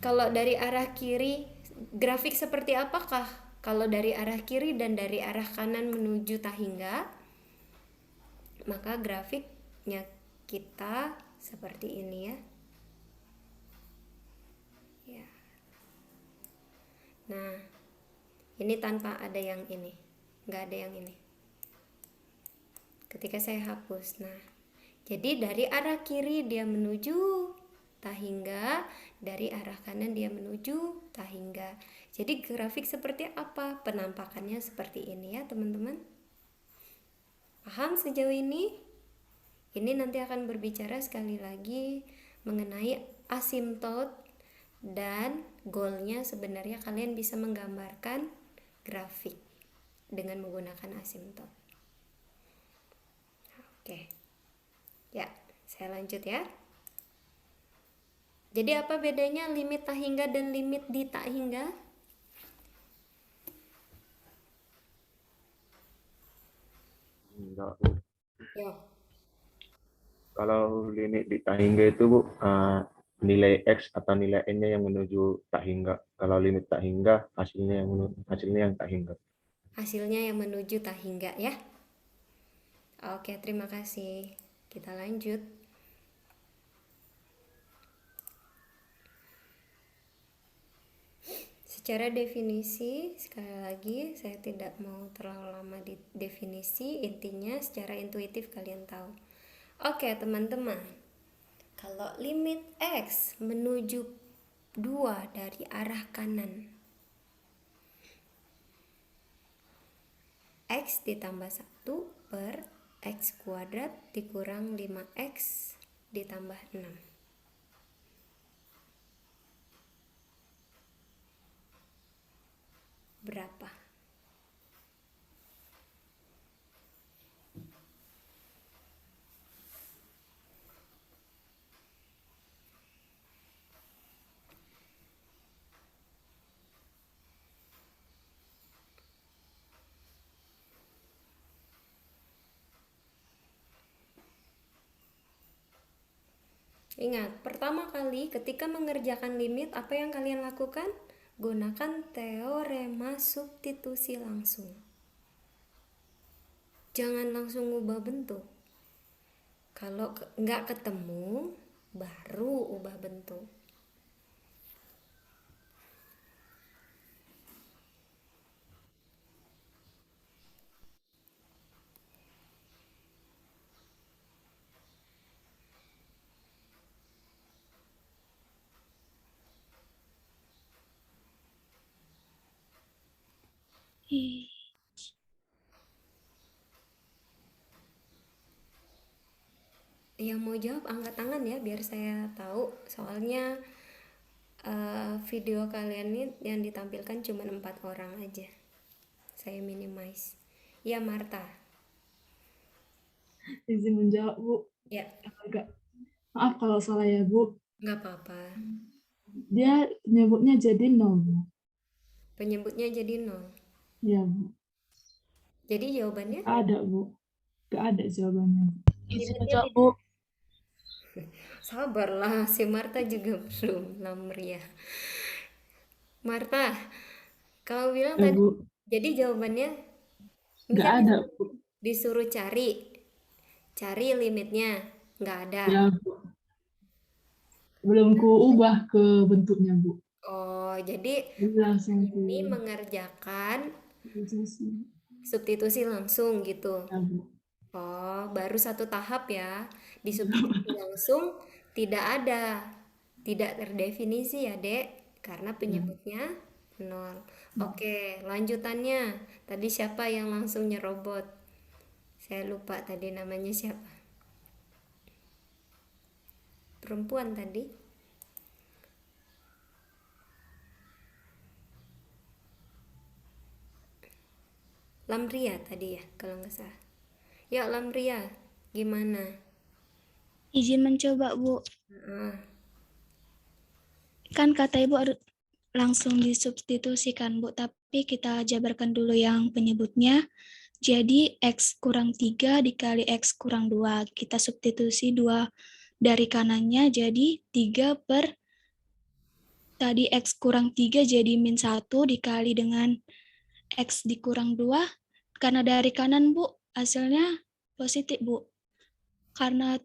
kalau dari arah kiri, grafik seperti apakah kalau dari arah kiri dan dari arah kanan menuju tak hingga? Maka grafiknya kita seperti ini ya. Ya. Nah, ini tanpa ada yang ini, nggak ada yang ini. Ketika saya hapus, nah, jadi dari arah kiri dia menuju tak hingga, dari arah kanan dia menuju tak hingga. Jadi grafik seperti apa? Penampakannya seperti ini ya, teman-teman. Paham sejauh ini? Ini nanti akan berbicara sekali lagi mengenai asimtot dan goalnya. Sebenarnya kalian bisa menggambarkan grafik dengan menggunakan asimtot. Oke. Ya, saya lanjut ya. Jadi apa bedanya limit tak hingga dan limit di tak hingga? Enggak, Bu. Ya. Kalau limit di tak hingga itu Bu, nilai X atau nilai N-nya yang menuju tak hingga. Kalau limit tak hingga, hasilnya yang tak hingga. Hasilnya yang menuju tak hingga ya. Oke, terima kasih. Kita lanjut. Secara definisi, sekali lagi saya tidak mau terlalu lama di definisi, intinya secara intuitif kalian tahu. Oke, teman-teman. Kalau limit X menuju 2 dari arah kanan, X ditambah 1 per X kuadrat dikurang 5X ditambah 6. Berapa? Ingat, pertama kali ketika mengerjakan limit, apa yang kalian lakukan? Gunakan teorema substitusi langsung. Jangan langsung ubah bentuk. Kalau nggak ketemu, baru ubah bentuk. Yang mau jawab angkat tangan ya biar saya tahu. Soalnya video kalian ini yang ditampilkan cuma 4 orang aja. Saya minimize. Ya, Marta. Izin menjawab, Bu. Ya, Agak maaf kalau salah ya, Bu. nggak apa-apa. Dia nyebutnya jadi 0, Bu. Penyebutnya jadi 0. Iya, Bu. Jadi jawabannya? Ada, Bu. Gak ada jawabannya. Izin menjawab, Bu. Sabarlah, si Marta juga belum lamria. Marta, kamu bilang Ya, tadi, Bu. jadi jawabannya Gak kan ada, Bu. disuruh cari limitnya, nggak ada. Ya, Bu. Belum ku ubah ke bentuknya, Bu. Oh, jadi Langsung ini ku mengerjakan substitusi. substitusi langsung gitu. Ya, Bu. Oh, baru satu tahap ya. Di substitusi langsung tidak terdefinisi ya, Dek, karena penyebutnya 0. Oke, lanjutannya. Tadi siapa yang langsung nyerobot? Saya lupa tadi namanya siapa. Perempuan tadi. Lamria tadi ya, kalau nggak salah. Ya, Lamria, gimana? Izin mencoba, Bu. Heeh. Kan kata Ibu langsung disubstitusikan, Bu, tapi kita jabarkan dulu yang penyebutnya. Jadi X kurang 3 dikali X kurang 2. Kita substitusi 2 dari kanannya, jadi 3 per tadi X kurang 3 jadi min 1 dikali dengan X dikurang 2. Karena dari kanan, Bu, hasilnya positif, Bu. Karena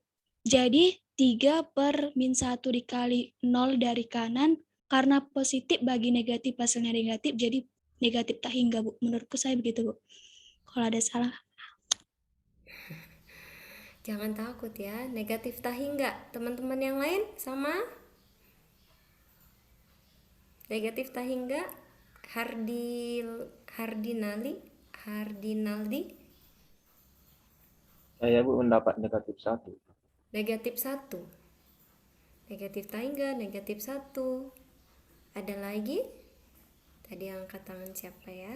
jadi 3 per min 1 dikali 0 dari kanan, karena positif bagi negatif hasilnya negatif, jadi negatif tak hingga, Bu. Menurutku saya begitu, Bu. Kalau ada salah. Jangan takut ya, negatif tak hingga. Teman-teman yang lain sama? Negatif tak hingga? Hardinaldi? Saya, Bu, mendapat negatif 1. Negatif 1. Negatif tak hingga, negatif 1. Ada lagi? Tadi angkat tangan siapa ya?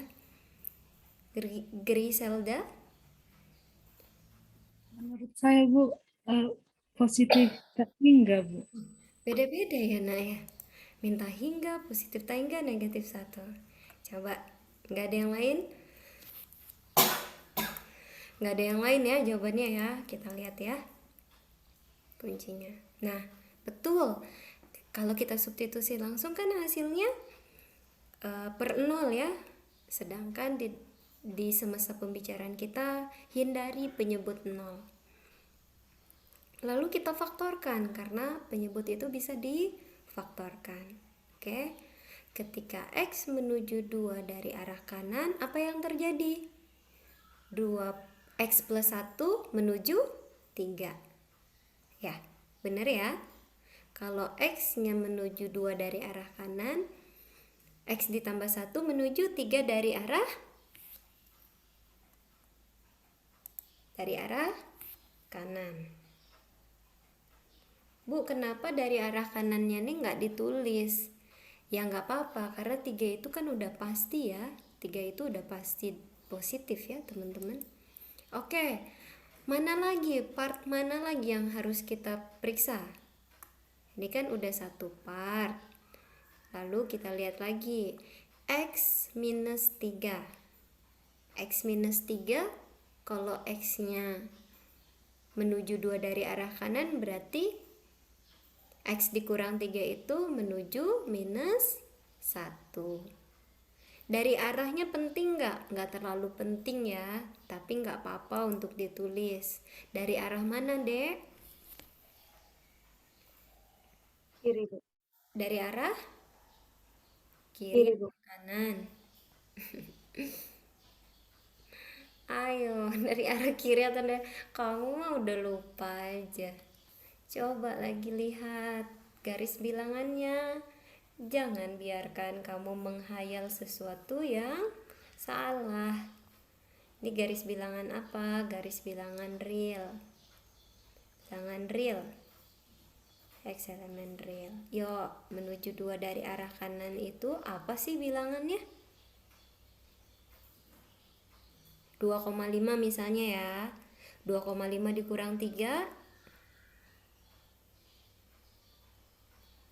Griselda? Menurut saya, Bu, positif tak hingga, Bu. Beda-beda ya, Nak ya. Minta hingga, positif tak hingga, negatif 1. Coba, nggak ada yang lain? Nggak ada yang lain ya jawabannya ya. Kita lihat ya kuncinya. Nah, betul. Kalau kita substitusi langsung kan hasilnya per 0 ya. Sedangkan di semasa pembicaraan kita hindari penyebut 0. Lalu kita faktorkan karena penyebut itu bisa difaktorkan. Oke. Ketika X menuju 2 dari arah kanan, apa yang terjadi? 2X plus 1 menuju 3. Ya, benar ya? Kalau X-nya menuju 2 dari arah kanan, X ditambah 1 menuju 3 dari arah kanan. Bu, kenapa dari arah kanannya nih nggak ditulis? Ya nggak apa-apa, karena 3 itu kan udah pasti ya. 3 itu udah pasti positif ya teman-teman. Oke, part mana lagi yang harus kita periksa? Ini kan udah satu part. Lalu kita lihat lagi X minus 3. X minus 3, kalau X-nya menuju 2 dari arah kanan, berarti X dikurang 3 itu menuju minus 1. Dari arahnya penting nggak? Nggak terlalu penting ya, tapi nggak apa-apa untuk ditulis. Dari arah mana, Dek? Kiri, Bu. Dari arah Kiri, kiri Bu. kanan. Ayo, dari arah kiri atau dari... Kamu mah udah lupa aja. Coba lagi lihat garis bilangannya. Jangan biarkan kamu menghayal sesuatu yang salah. Ini garis bilangan apa? Garis bilangan real. Bilangan elemen real. X elemen real. Yuk, menuju 2 dari arah kanan itu apa sih bilangannya? 2,5 misalnya ya. 2,5 dikurang 3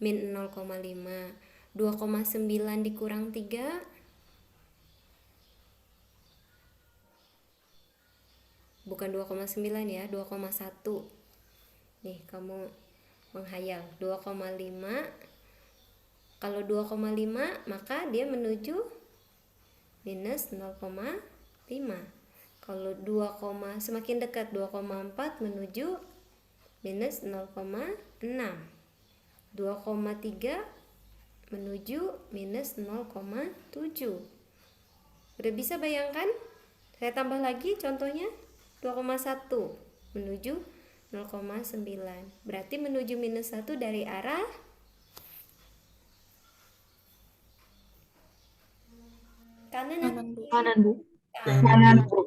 min 0,5. 2,9 dikurang 3 bukan 2,9 ya, 2,1. Nih, kamu menghayal 2,5. Kalau 2,5 maka dia menuju minus 0,5. Kalau semakin dekat 2,4 menuju minus 0,6. 2,3 menuju minus 0,7. Udah bisa bayangkan? Saya tambah lagi contohnya. 2,1 menuju 0,9. Berarti menuju minus 1 dari arah kanan atau kiri? Kanan, Bu. Kanan, Bu.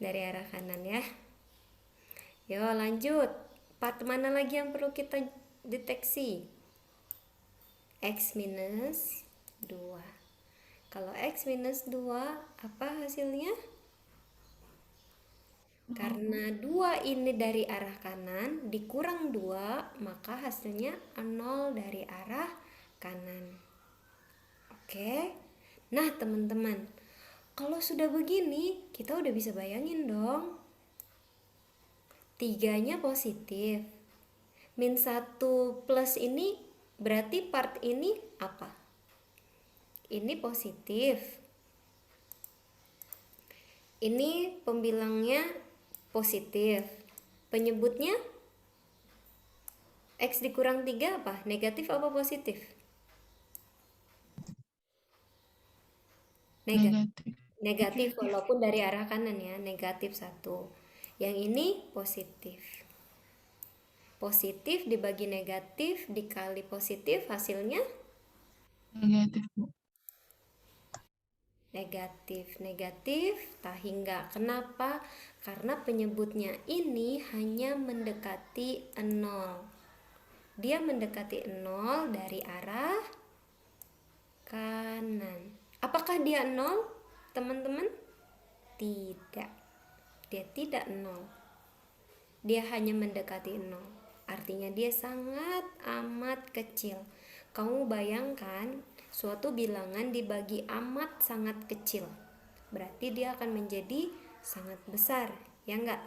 Dari arah kanan ya. Yo, lanjut. Part mana lagi yang perlu kita deteksi? X minus 2. Kalau X minus 2, apa hasilnya? Karena 2 ini dari arah kanan, dikurang 2, maka hasilnya 0 dari arah kanan. Oke. Nah, teman-teman, kalau sudah begini, kita udah bisa bayangin dong. 3-nya positif. Min 1 plus ini berarti part ini apa? Ini positif. Ini pembilangnya positif. Penyebutnya X dikurang 3 apa? Negatif apa positif? Negatif. Negatif walaupun dari arah kanan ya, negatif 1. Yang ini positif. Positif dibagi negatif dikali positif hasilnya Negatif, Bu. negatif tak hingga. Kenapa? Karena penyebutnya ini hanya mendekati 0. Dia mendekati 0 dari arah kanan. Apakah dia 0, teman-teman? Tidak. Dia tidak 0. Dia hanya mendekati 0. Artinya dia sangat amat kecil. Kamu bayangkan suatu bilangan dibagi amat sangat kecil, berarti dia akan menjadi sangat besar, ya enggak?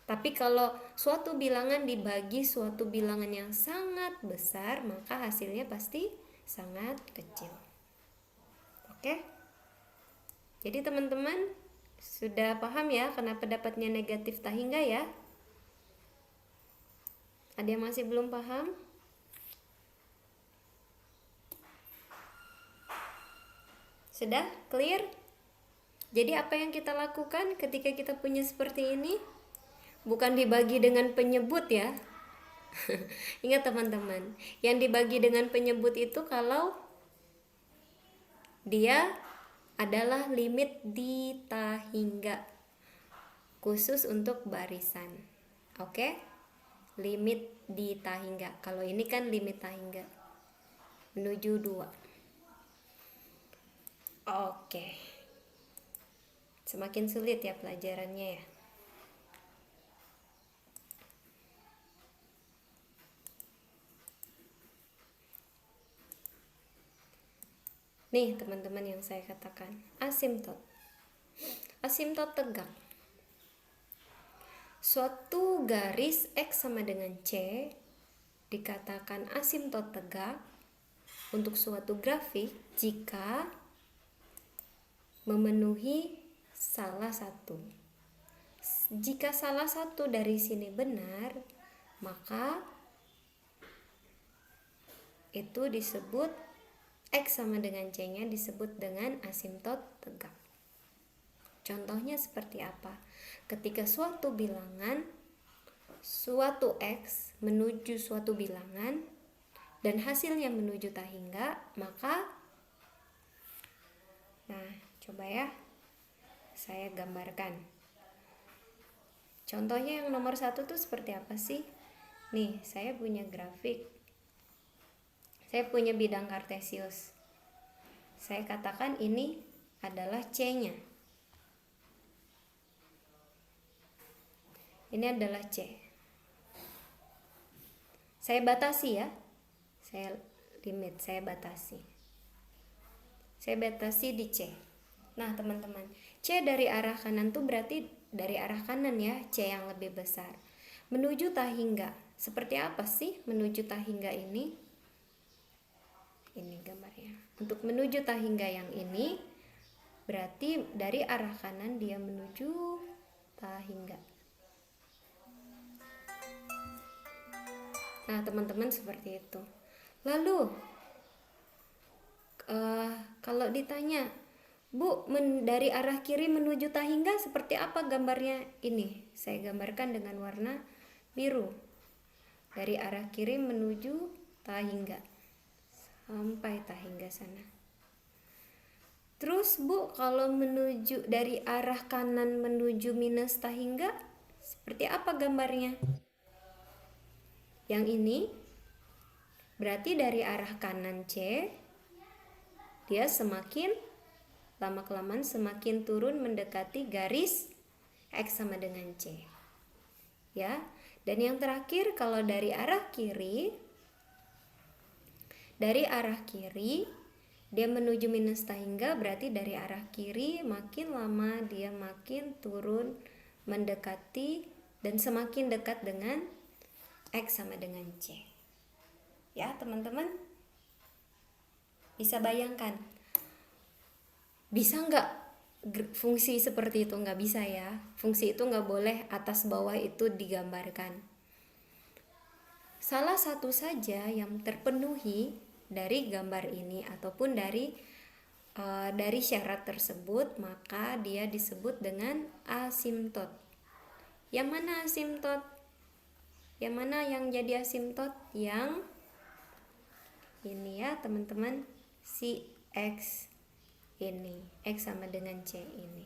Tapi kalau suatu bilangan dibagi suatu bilangan yang sangat besar, maka hasilnya pasti sangat kecil. Oke? Jadi teman-teman sudah paham ya kenapa dapatnya negatif tak hingga ya? Ada yang masih belum paham? Sudah clear? Jadi apa yang kita lakukan ketika kita punya seperti ini? Bukan dibagi dengan penyebut ya. Ingat teman-teman, yang dibagi dengan penyebut itu kalau dia adalah limit di tak hingga. Khusus untuk barisan. Oke? Limit di tak hingga. Kalau ini kan limit tak hingga. Menuju 2. Oke. Semakin sulit ya pelajarannya ya. Nih teman-teman yang saya katakan, asimtot. Asimtot tegak. Suatu garis X sama dengan C dikatakan asimtot tegak untuk suatu grafik jika memenuhi salah satu. Jika salah satu dari sini benar, maka itu disebut X sama dengan C-nya disebut dengan asimtot tegak. Contohnya seperti apa? Ketika suatu bilangan, suatu X menuju suatu bilangan dan hasilnya menuju tak hingga, maka nah, coba ya. saya gambarkan. Contohnya yang nomor 1 tuh seperti apa sih? Nih, saya punya grafik. Saya punya bidang kartesius. Saya katakan ini adalah C-nya. Ini adalah C. Saya batasi ya. Saya limit, saya batasi. Saya batasi di C. Nah, teman-teman, C dari arah kanan tuh berarti dari arah kanan ya, C yang lebih besar. Menuju tahingga. Seperti apa sih menuju tahingga ini? Ini gambarnya. Untuk menuju tahingga yang ini, berarti dari arah kanan dia menuju tahingga. Nah, teman-teman, seperti itu. Lalu, kalau ditanya, Bu, dari arah kiri menuju tahingga seperti apa gambarnya ini? Saya gambarkan dengan warna biru. Dari arah kiri menuju tahingga. Sampai tahingga sana. Terus, Bu, kalau menuju dari arah kanan menuju minus tahingga, seperti apa gambarnya? Yang ini berarti dari arah kanan C, dia semakin lama-kelamaan semakin turun mendekati garis X sama dengan C. Ya. Dan yang terakhir, kalau dari arah kiri, dia menuju minus tahingga, berarti dari arah kiri makin lama dia makin turun mendekati dan semakin dekat dengan X sama dengan C. Ya, teman-teman, bisa bayangkan, bisa nggak fungsi seperti itu? Nggak bisa ya. Fungsi itu nggak boleh atas bawah itu digambarkan. Salah satu saja yang terpenuhi dari gambar ini ataupun dari syarat tersebut, maka dia disebut dengan asimtot. Yang mana asimtot? Yang mana yang jadi asimtot? Yang ini ya, teman-teman, si X ini, X sama dengan C ini.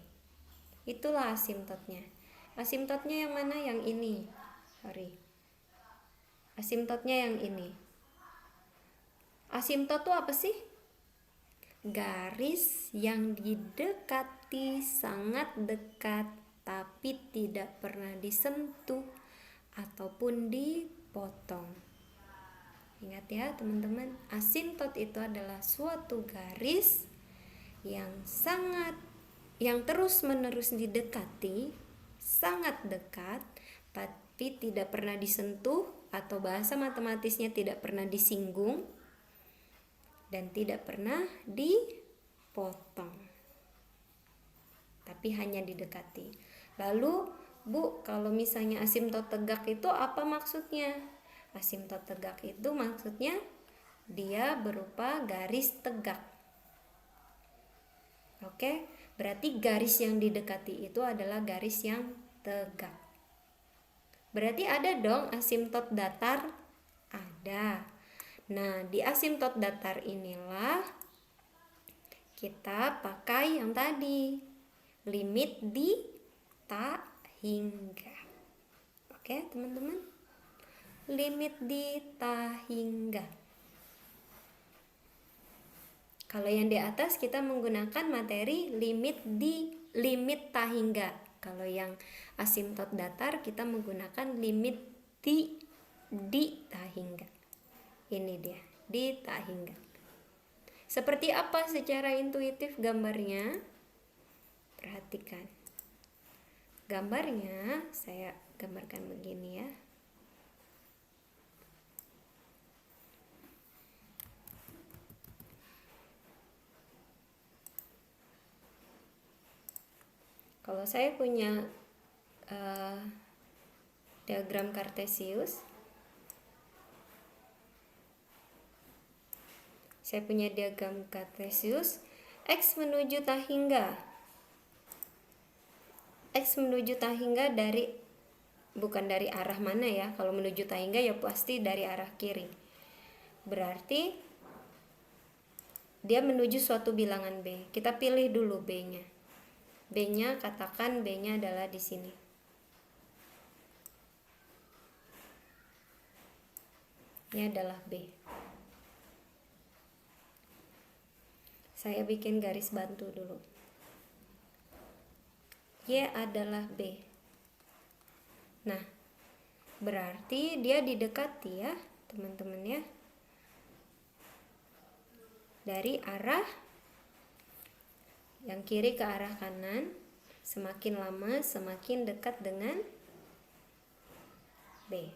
Itulah asimtotnya. Asimtotnya yang mana? Yang ini. Asimtotnya yang ini. Asimtot itu apa sih? Garis yang didekati, sangat dekat, tapi tidak pernah disentuh ataupun dipotong. Ingat ya, teman-teman, asimtot itu adalah suatu garis yang terus-menerus didekati, sangat dekat, tapi tidak pernah disentuh, atau bahasa matematisnya tidak pernah disinggung dan tidak pernah dipotong, tapi hanya didekati. Lalu, Bu, kalau misalnya asimtot tegak itu apa maksudnya? Asimtot tegak itu maksudnya dia berupa garis tegak. Oke, berarti garis yang didekati itu adalah garis yang tegak. Berarti ada dong asimtot datar? Ada. Nah, di asimtot datar inilah kita pakai yang tadi, limit di tahingga. Oke, teman-teman, limit di tahingga. Kalau yang di atas kita menggunakan materi limit tahingga. Kalau yang asimtot datar kita menggunakan limit di tahingga. Ini dia, di tahingga. Seperti apa secara intuitif gambarnya? Perhatikan. Gambarnya saya gambarkan begini ya. Kalau saya punya diagram kartesius, X menuju tahingga. X menuju tahingga bukan dari arah mana ya. Kalau menuju tahingga ya pasti dari arah kiri. Berarti dia menuju suatu bilangan B. Kita pilih dulu B-nya. B-nya, katakan B-nya adalah di sini. Ini adalah B. Saya bikin garis bantu dulu. Y adalah B. Nah, berarti dia didekati ya, teman-teman ya. Dari arah yang kiri ke arah kanan, semakin lama semakin dekat dengan B.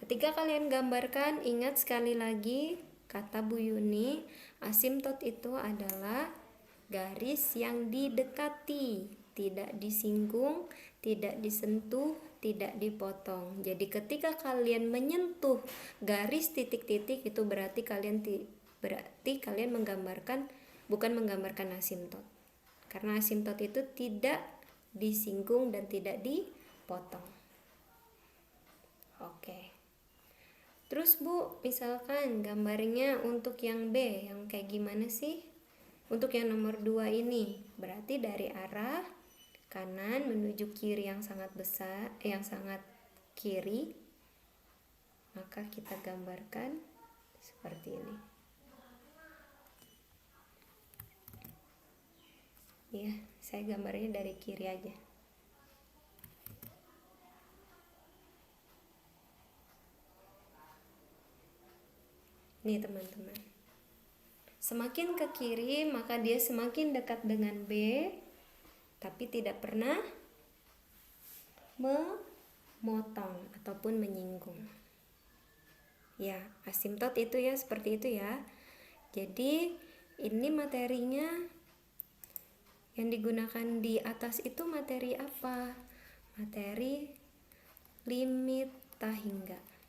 Ketika kalian gambarkan, ingat sekali lagi kata Bu Yuni, asimtot itu adalah garis yang didekati, tidak disinggung, tidak disentuh, tidak dipotong. Jadi ketika kalian menyentuh garis titik-titik itu berarti kalian menggambarkan, bukan menggambarkan asimtot. Karena asimtot itu tidak disinggung dan tidak dipotong. Oke. Terus Bu, misalkan gambarnya untuk yang B, yang kayak gimana sih? Untuk yang nomor 2 ini, berarti dari arah kanan menuju kiri yang sangat besar, yang sangat kiri, maka kita gambarkan seperti ini. Ya, saya gambarnya dari kiri aja. Nih teman-teman. Semakin ke kiri, maka dia semakin dekat dengan B, tapi tidak pernah memotong ataupun menyinggung. Ya, asimtot itu ya seperti itu ya. Jadi ini materinya yang digunakan di atas itu materi apa? Materi limit tahingga.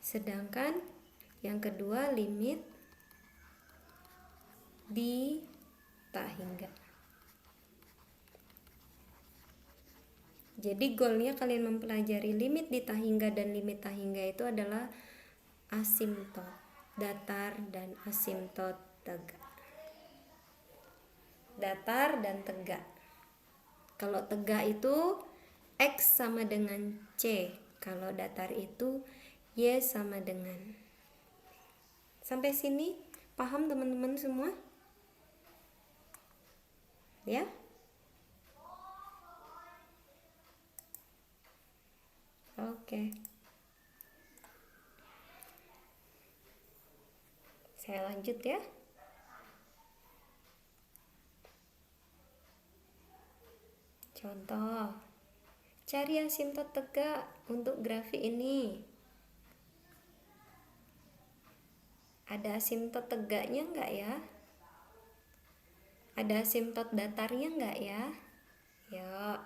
Sedangkan yang kedua limit di tahingga. Jadi goalnya kalian mempelajari limit di tahingga dan limit tahingga itu adalah asimtot datar dan asimtot tegak. Datar dan tegak. Kalau tegak itu X sama dengan C. Kalau datar itu Y sama dengan. Sampai sini paham teman-teman semua? Ya? Oke. Saya lanjut ya. Contoh. Cari asimtot tegak untuk grafik ini. Ada asimtot tegaknya enggak ya? Ada asimtot datarnya enggak ya? Yuk,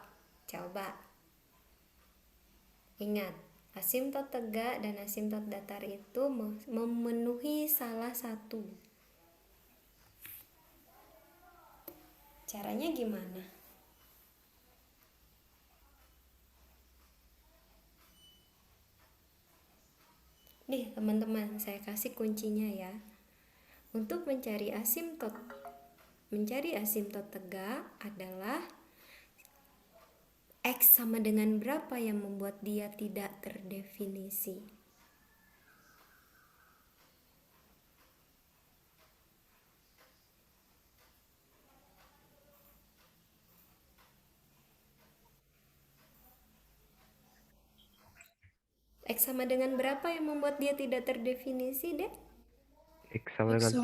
coba. Ingat, asimtot tegak dan asimtot datar itu memenuhi salah satu. Caranya gimana? Nih teman-teman, saya kasih kuncinya ya. Untuk mencari asimtot tegak adalah X sama dengan berapa yang membuat dia tidak terdefinisi. X sama dengan berapa yang membuat dia tidak terdefinisi, Dek? X sama dengan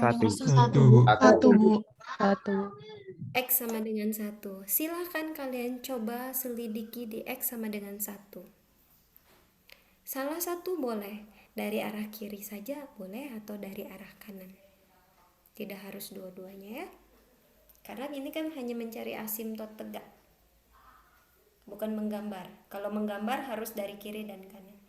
Satu, Bu. X sama dengan 1. Silahkan kalian coba selidiki di X sama dengan 1. Salah satu boleh, dari arah kiri saja boleh atau dari arah kanan. Tidak harus dua-duanya ya. Karena ini kan hanya mencari asimtot tegak. Bukan menggambar. Kalau menggambar harus dari kiri dan kanan.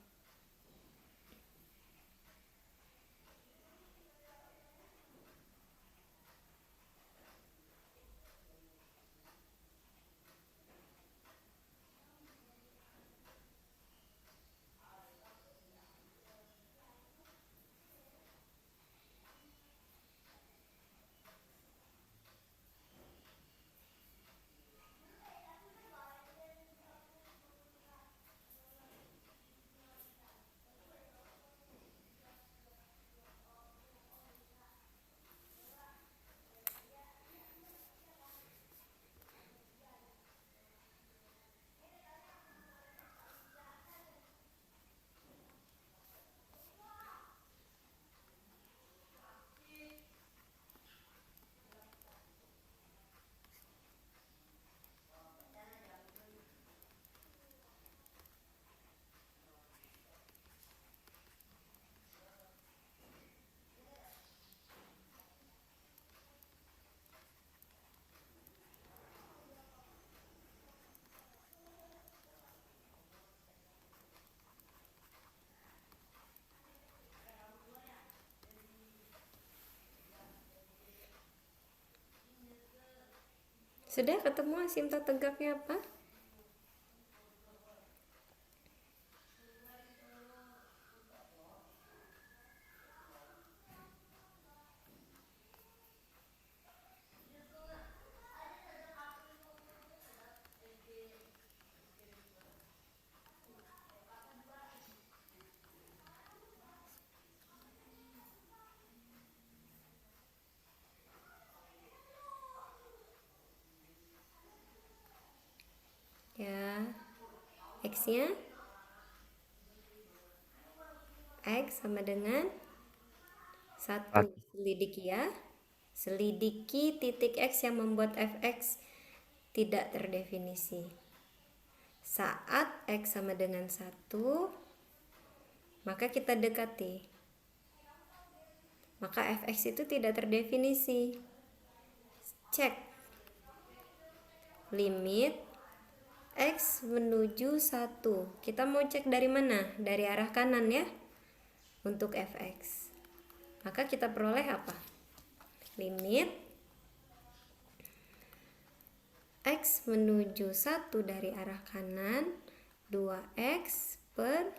Sudah ketemu asimtot tegaknya apa? Ya, X-nya X sama dengan 1. Selidiki ya. Selidiki titik X yang membuat fx tidak terdefinisi. Saat X sama dengan 1, maka kita dekati. Maka fx itu tidak terdefinisi. Cek. Limit X menuju 1. Kita mau cek dari mana? Dari arah kanan ya. Untuk fx. Maka kita peroleh apa? Limit X menuju 1 dari arah kanan 2X per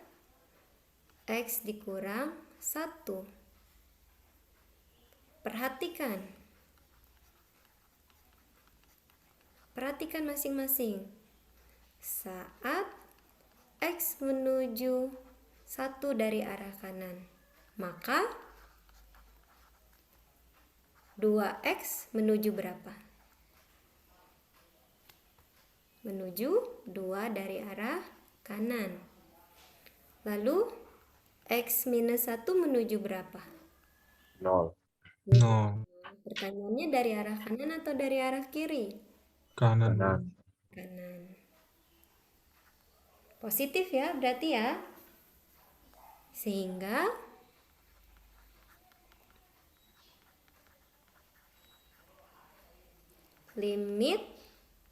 X dikurang 1. Perhatikan masing-masing. Saat X menuju 1 dari arah kanan, maka 2X menuju berapa? Menuju 2 dari arah kanan. Lalu X minus 1 menuju berapa? 0. Pertanyaannya dari arah kanan atau dari arah kiri? Kanan. Kanan. Positif ya, berarti ya. Sehingga limit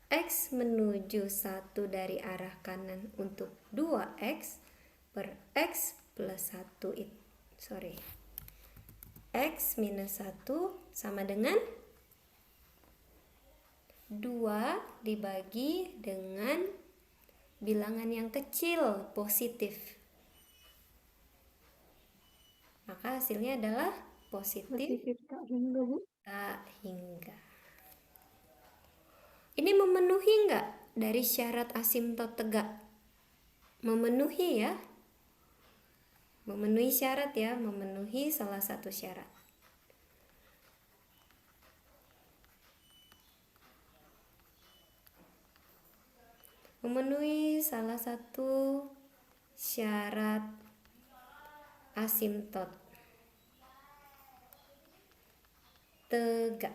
X menuju 1 dari arah kanan untuk 2X per X plus 1 X minus 1 sama dengan 2 dibagi dengan bilangan yang kecil positif. Maka hasilnya adalah positif tak hingga, Bu. tak hingga. Ini memenuhi enggak dari syarat asimtot tegak? Memenuhi ya. Memenuhi syarat ya, memenuhi salah satu syarat. Memenuhi salah satu syarat asimtot tegak.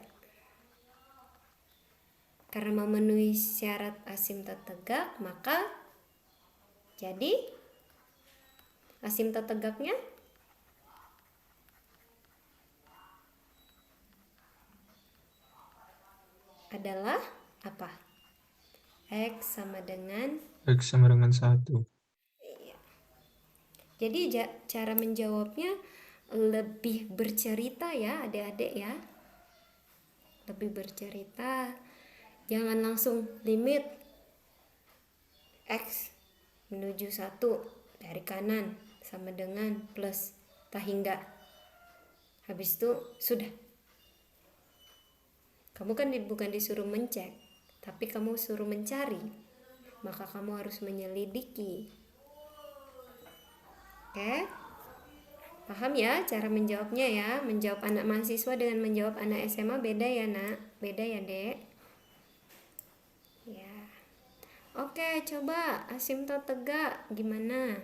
Karena memenuhi syarat asimtot tegak, maka jadi asimtot tegaknya adalah apa? X sama dengan 1. Iya. Jadi cara menjawabnya lebih bercerita ya adik-adik ya. Lebih bercerita. Jangan langsung limit X menuju 1 dari kanan sama dengan plus tak hingga. Habis itu sudah. Kamu kan bukan disuruh mencek, tapi kamu suruh mencari. Maka kamu harus menyelidiki. Oke? Paham ya cara menjawabnya ya? Menjawab anak mahasiswa dengan menjawab anak SMA beda ya, Nak? Beda ya, Dek? Ya. Oke, coba asimtot tegak gimana?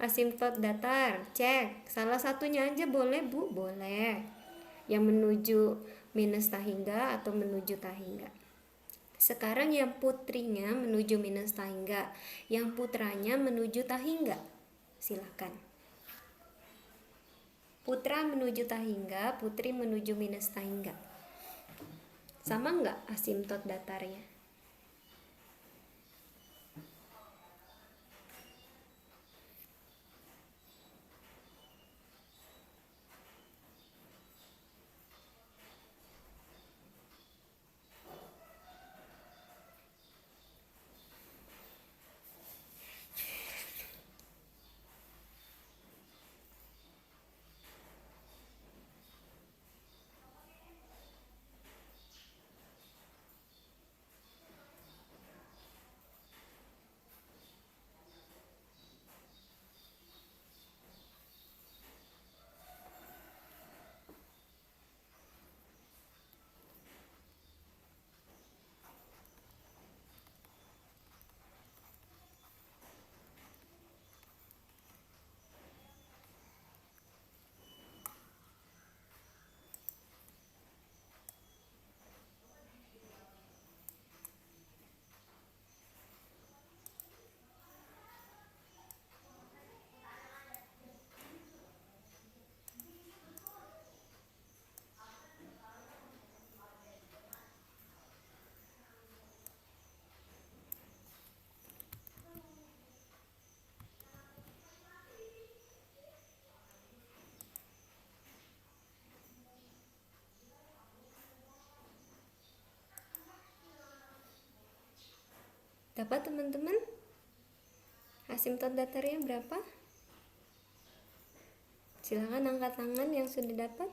Asimtot datar, cek. Salah satunya aja boleh, Bu? Boleh. Yang menuju minus tak hingga atau menuju tak hingga. Sekarang yang putrinya menuju minus tak hingga, yang putranya menuju tak hingga. Silakan. Putra menuju tak hingga, putri menuju minus tak hingga. Sama enggak asimtot datarnya? Dapat teman-teman? Asimtot datarnya berapa? Silakan angkat tangan yang sudah dapat.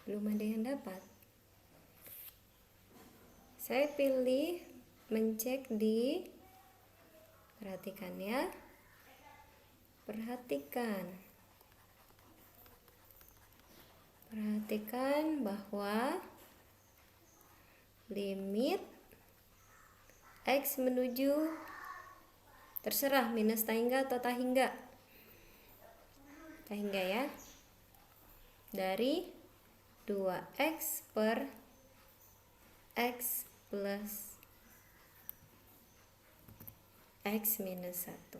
Belum ada yang dapat. Saya pilih mencek di, perhatikan ya, perhatikan bahwa limit X menuju, terserah minus tahingga atau tahingga ya, dari 2x per x plus x minus 1.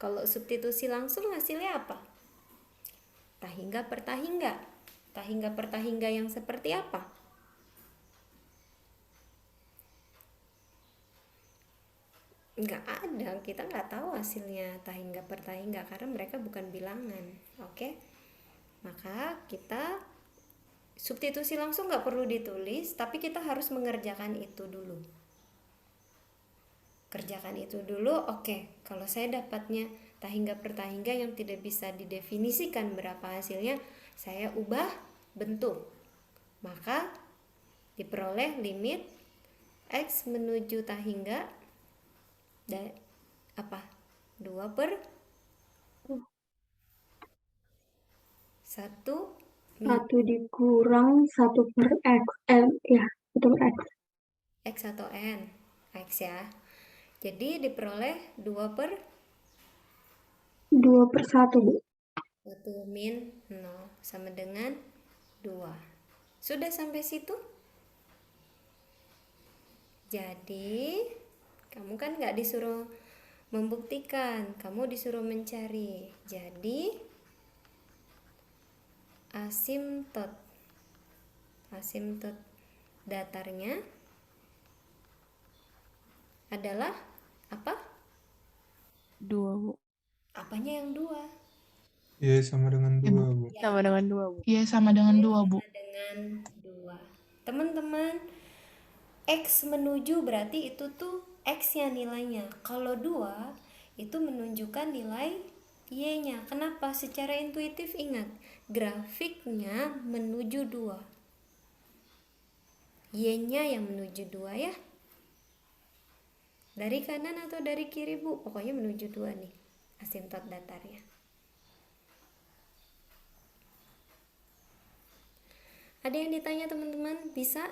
Kalau substitusi langsung hasilnya apa? Tahingga per tahingga. Tahingga per tahingga yang seperti apa? Nggak ada, kita nggak tahu hasilnya tahingga per tahingga karena mereka bukan bilangan. Oke? Maka kita substitusi langsung nggak perlu ditulis, tapi kita harus mengerjakan itu dulu. Kerjakan itu dulu. Oke, kalau saya dapatnya tahingga per tahingga yang tidak bisa didefinisikan berapa hasilnya, saya ubah bentuk. Maka diperoleh limit X menuju tahingga dan apa? 2 per 1 1 dikurang 1 per X. Ya, 1 per X. X atau N? X ya. Jadi diperoleh 2 per 2 per 1, Bu. 1 min 0 sama dengan 2. Sudah sampai situ? Jadi, kamu kan nggak disuruh membuktikan, kamu disuruh mencari. Jadi, asimtot datarnya adalah apa? 2, Bu. Apanya yang 2? Ya, sama dengan 2, Bu. Sama dengan 2, Bu. Iya, sama dengan 2, Bu. Dengan 2. Teman-teman, X menuju berarti itu tuh X-nya nilainya. Kalau 2 itu menunjukkan nilai Y-nya. Kenapa? Secara intuitif ingat, grafiknya menuju 2. Y-nya yang menuju 2 ya. Dari kanan atau dari kiri, Bu? Pokoknya menuju 2 nih asimtot datarnya. Ada yang ditanya teman-teman? Bisa?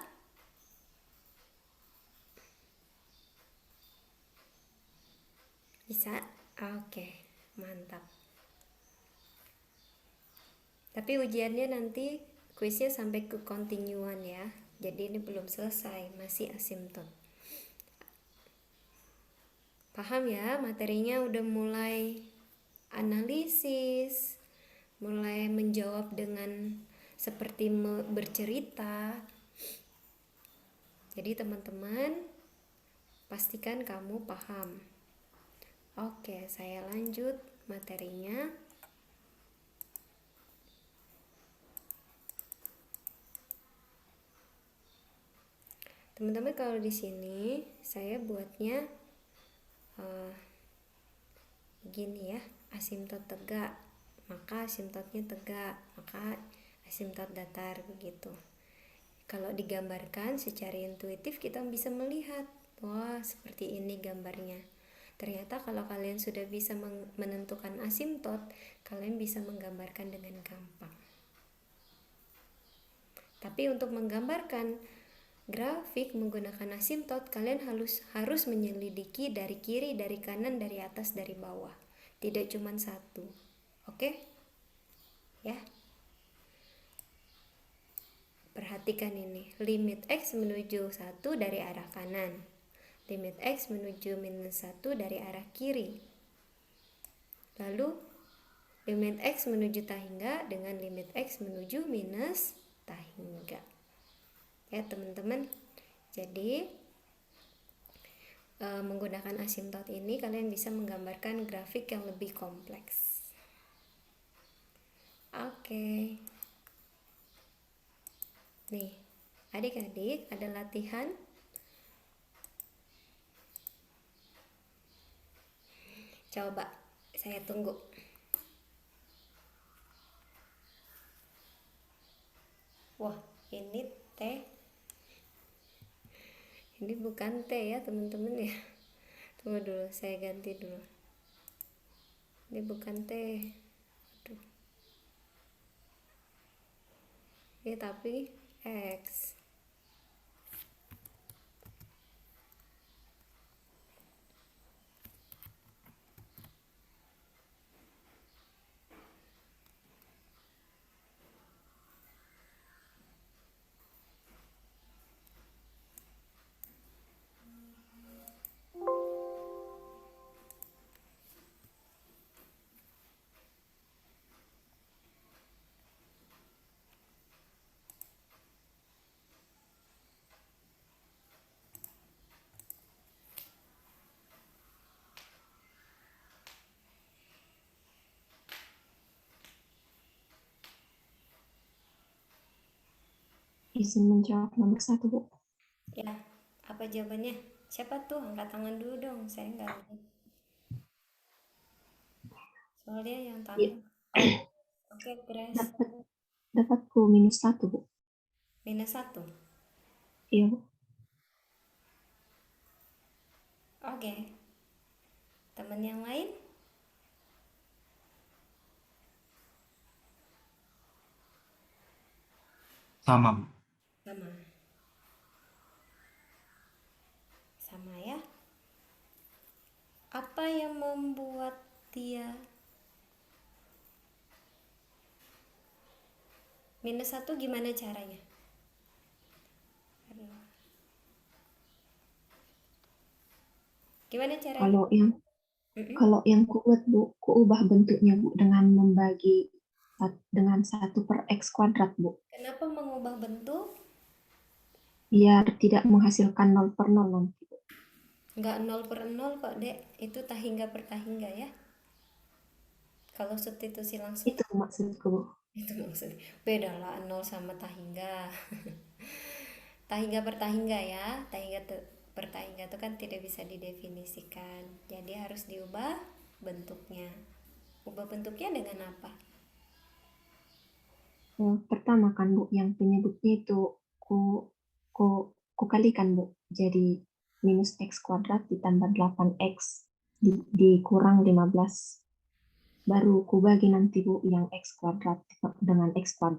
Bisa? Oke, mantap. Tapi ujiannya nanti kuisnya sampai ke kontinuan ya. Jadi ini belum selesai, masih asimtot. Paham ya, materinya udah mulai analisis, mulai menjawab dengan seperti bercerita. Jadi teman-teman, pastikan kamu paham. Oke, saya lanjut materinya. Teman-teman, kalau di sini saya buatnya gini ya, asimtot tegak, maka asimtotnya tegak, maka asimtot datar begitu. Kalau digambarkan secara intuitif kita bisa melihat, wah seperti ini gambarnya. Ternyata kalau kalian sudah bisa menentukan asimtot, kalian bisa menggambarkan dengan gampang. Tapi untuk menggambarkan grafik menggunakan asimtot, kalian harus menyelidiki dari kiri, dari kanan, dari atas, dari bawah. Tidak cuma satu. Oke? Ya. perhatikan ini, limit X menuju 1 dari arah kanan, limit X menuju minus 1 dari arah kiri, lalu limit X menuju tahingga dengan limit X menuju minus tahingga. Ya teman-teman, jadi menggunakan asimtot ini kalian bisa menggambarkan grafik yang lebih kompleks. Oke. Nih, adik-adik ada latihan. Coba, saya tunggu. Wah, ini T. Ini bukan T ya teman-teman ya. Tunggu dulu, saya ganti dulu. Ini bukan T. Aduh. Ini tapi X. Izin menjawab nomor 1, Bu. Ya, apa jawabannya? Siapa tuh? Angkat tangan dulu dong, saya nggak lihat. Soalnya yang tangan. Oh, oke, Grace. Dapatku minus 1, Bu. Minus 1? Iya, Bu. Oke. Teman yang lain? Sama, Bu. Sama ya. Apa yang membuat dia minus 1 gimana caranya? Gimana caranya? Kalau yang kuat, Bu, ku ubah bentuknya, Bu, dengan membagi dengan 1/x², Bu. Kenapa mengubah bentuk? Biar tidak menghasilkan 0/0 nanti, Bu. Enggak 0/0 kok, Dek. Itu tahingga per tahingga ya. Kalau substitusi langsung. Itu maksudku, Bu. Itu maksudnya. Beda lah 0 sama tahingga. Tahingga per tahingga ya. Tahingga per tahingga itu kan tidak bisa didefinisikan. Jadi harus diubah bentuknya. Ubah bentuknya dengan apa? Pertama kan, Bu, yang penyebutnya itu ku kalikan, Bu. Jadi minus x² ditambah 8x dikurang 15. Baru ku bagi nanti, Bu, yang x² dengan x².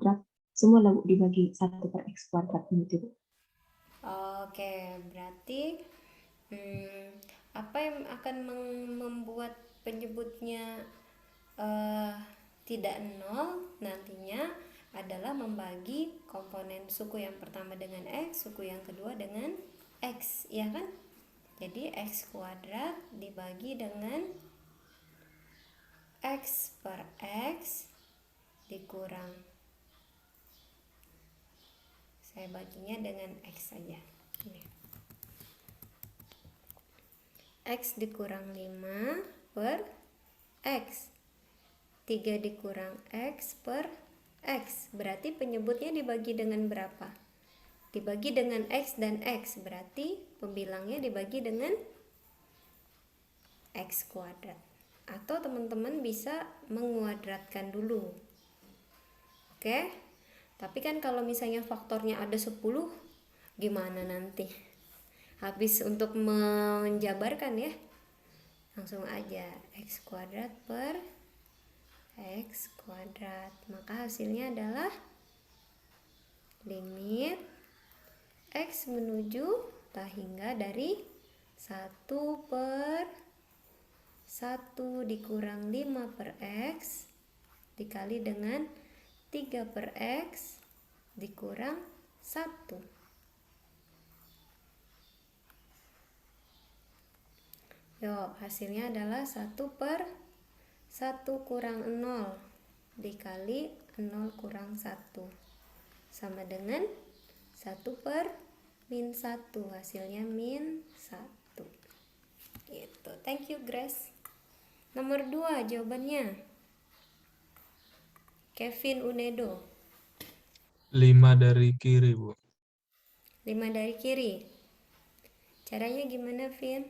Semua lah, Bu, dibagi 1/x² nanti, Bu. Oke, berarti apa yang akan membuat penyebutnya tidak 0 nantinya adalah membagi komponen suku yang pertama dengan x, suku yang kedua dengan x, ya kan? Jadi x² dibagi dengan x per x dikurang, saya baginya dengan x saja. Ini. X dikurang 5 per x. 3 dikurang x per x. Berarti penyebutnya dibagi dengan berapa? Dibagi dengan x dan x. Berarti pembilangnya dibagi dengan x². Atau teman-teman bisa menguadratkan dulu. Oke? Tapi kan kalau misalnya faktornya ada 10, gimana nanti? Habis untuk menjabarkan ya. Langsung aja x² per x². Maka hasilnya adalah limit x menuju tahingga dari 1/1 dikurang 5/x dikali dengan 3/x dikurang 1. Yuk, hasilnya adalah 1/1 kurang 0 dikali 0 kurang 1 sama dengan 1/-1. Hasilnya -1. Gitu. Thank you, Grace. Nomor 2 jawabannya. Kevin Unedo. 5 dari kiri, Bu. 5 dari kiri. Caranya gimana, Vin?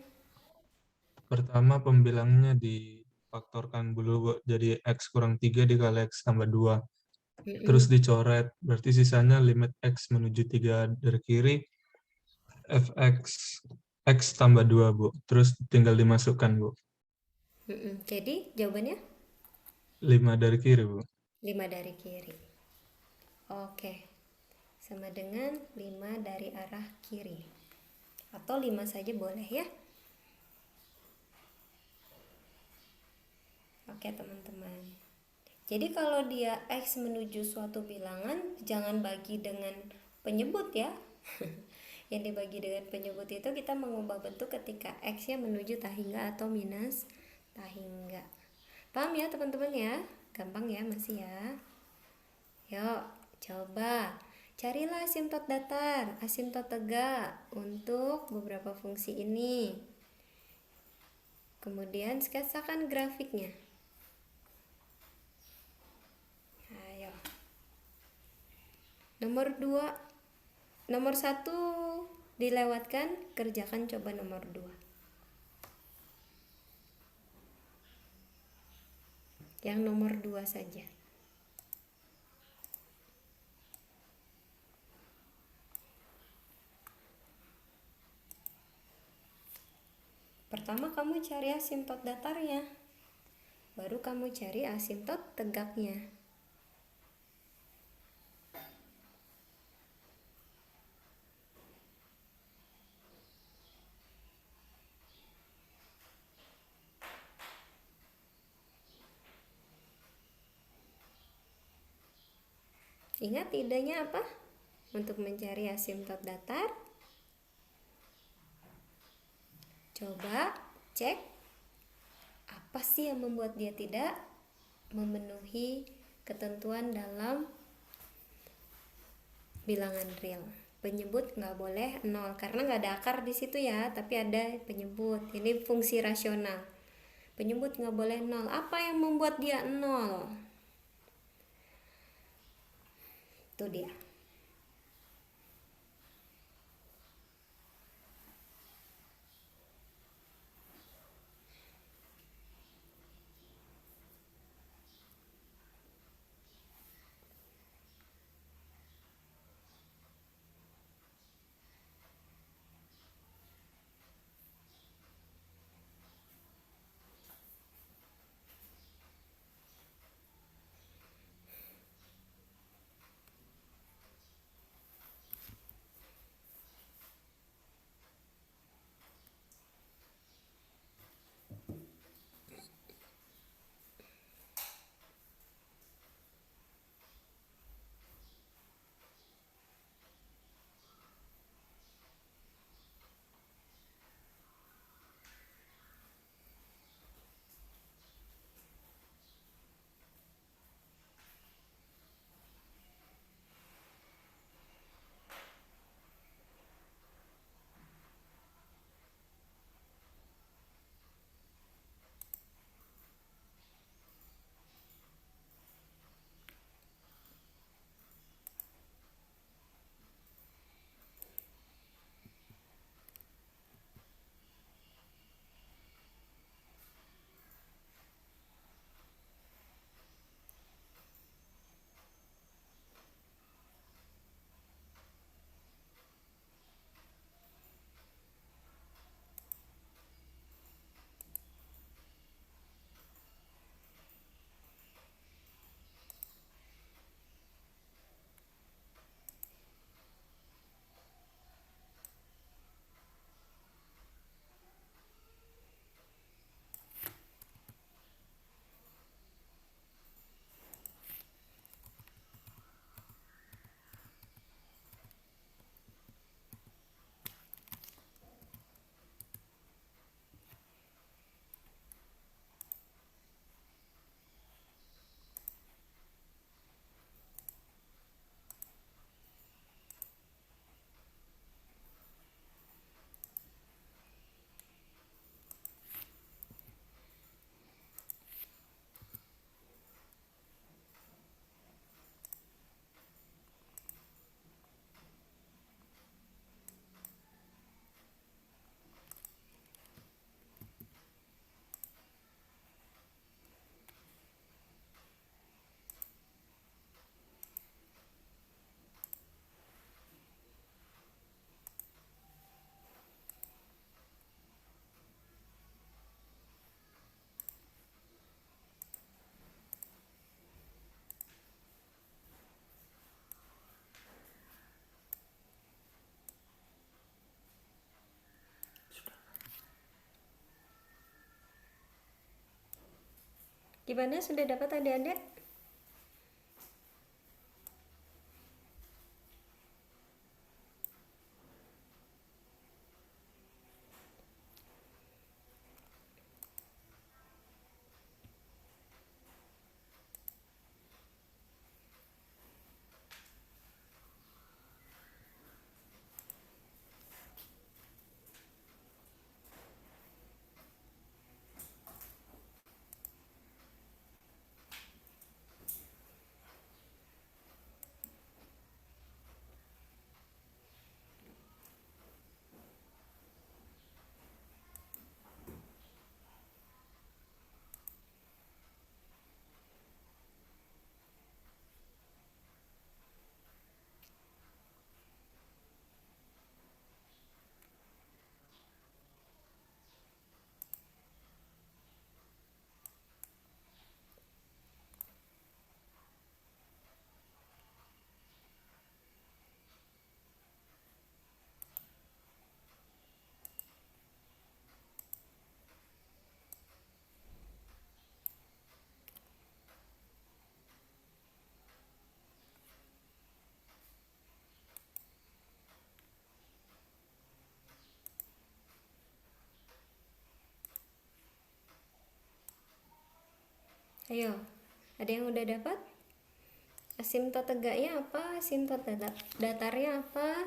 Pertama pembilangnya difaktorkan dulu, Bu. Jadi X kurang 3 dikali X tambah 2. Terus dicoret. Berarti sisanya limit X menuju 3 dari kiri. Fx X tambah 2, Bu. Terus tinggal dimasukkan, Bu. Jadi jawabannya? 5 dari kiri, Bu. 5 dari kiri. Oke. Sama dengan 5 dari arah kiri. Atau 5 saja boleh ya. Oke, teman-teman. Jadi kalau dia X menuju suatu bilangan, jangan bagi dengan penyebut ya. Yang dibagi dengan penyebut itu kita mengubah bentuk ketika X-nya menuju tak hingga atau minus tak hingga. Paham ya teman-teman ya? Gampang ya masih ya. Yuk, coba carilah asimtot datar, asimtot tegak untuk beberapa fungsi ini. Kemudian sketsakan grafiknya. Ayo. Nomor 1 dilewatkan, kerjakan coba nomor 2. Yang nomor 2 saja. Pertama kamu cari asimtot datarnya, baru kamu cari asimtot tegaknya. Ingat idenya apa? Untuk mencari asimtot datar, coba cek apa sih yang membuat dia tidak memenuhi ketentuan dalam bilangan real. Penyebut nggak boleh 0 karena nggak ada akar di situ ya, tapi ada penyebut. Ini fungsi rasional. Penyebut nggak boleh 0. Apa yang membuat dia 0? Itu dia. Gimana, sudah dapat adik-adik? Ayo, ada yang udah dapat? Asimtot tegaknya apa? Asimtot datarnya apa?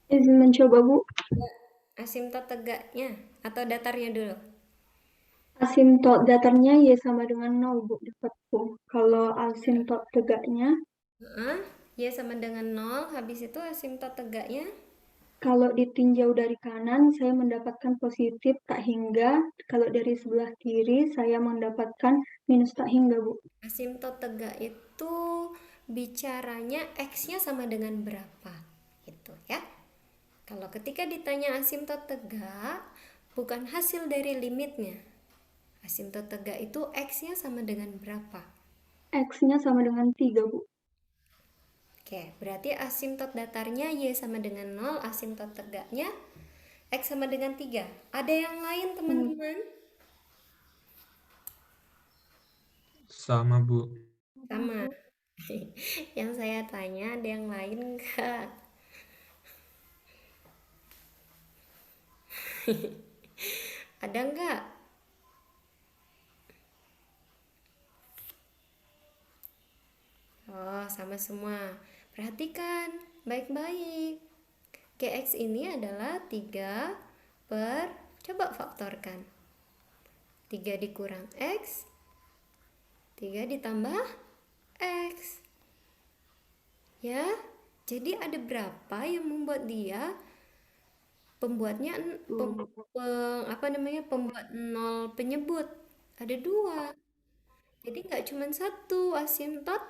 Izin mencoba, Bu. Asimtot tegaknya atau datarnya dulu? Asimtot datarnya Y sama dengan 0, Bu, dapat, Bu. Kalau asimtot tegaknya, Y sama dengan 0, habis itu asimtot tegaknya? kalau ditinjau dari kanan, saya mendapatkan positif tak hingga. Kalau dari sebelah kiri, saya mendapatkan minus tak hingga, Bu. Asimtot tegak itu bicaranya X-nya sama dengan berapa? Gitu ya. Kalau ketika ditanya asimtot tegak, bukan hasil dari limitnya. Asimtot tegak itu X-nya sama dengan berapa? X-nya sama dengan 3, Bu. Oke, berarti asimtot datarnya Y sama dengan 0, asimtot tegaknya X sama dengan 3. Ada yang lain, teman-teman? Sama, Bu. Sama. Yang saya tanya, ada yang lain enggak? Ada enggak? Oh, sama semua. Perhatikan baik-baik. Gx ini adalah 3 per, coba faktorkan. 3 dikurang X, 3 ditambah X. Ya, jadi ada berapa yang membuat dia pembuatnya pembuat 0 penyebut? Ada 2. Jadi nggak cuma 1 asimtot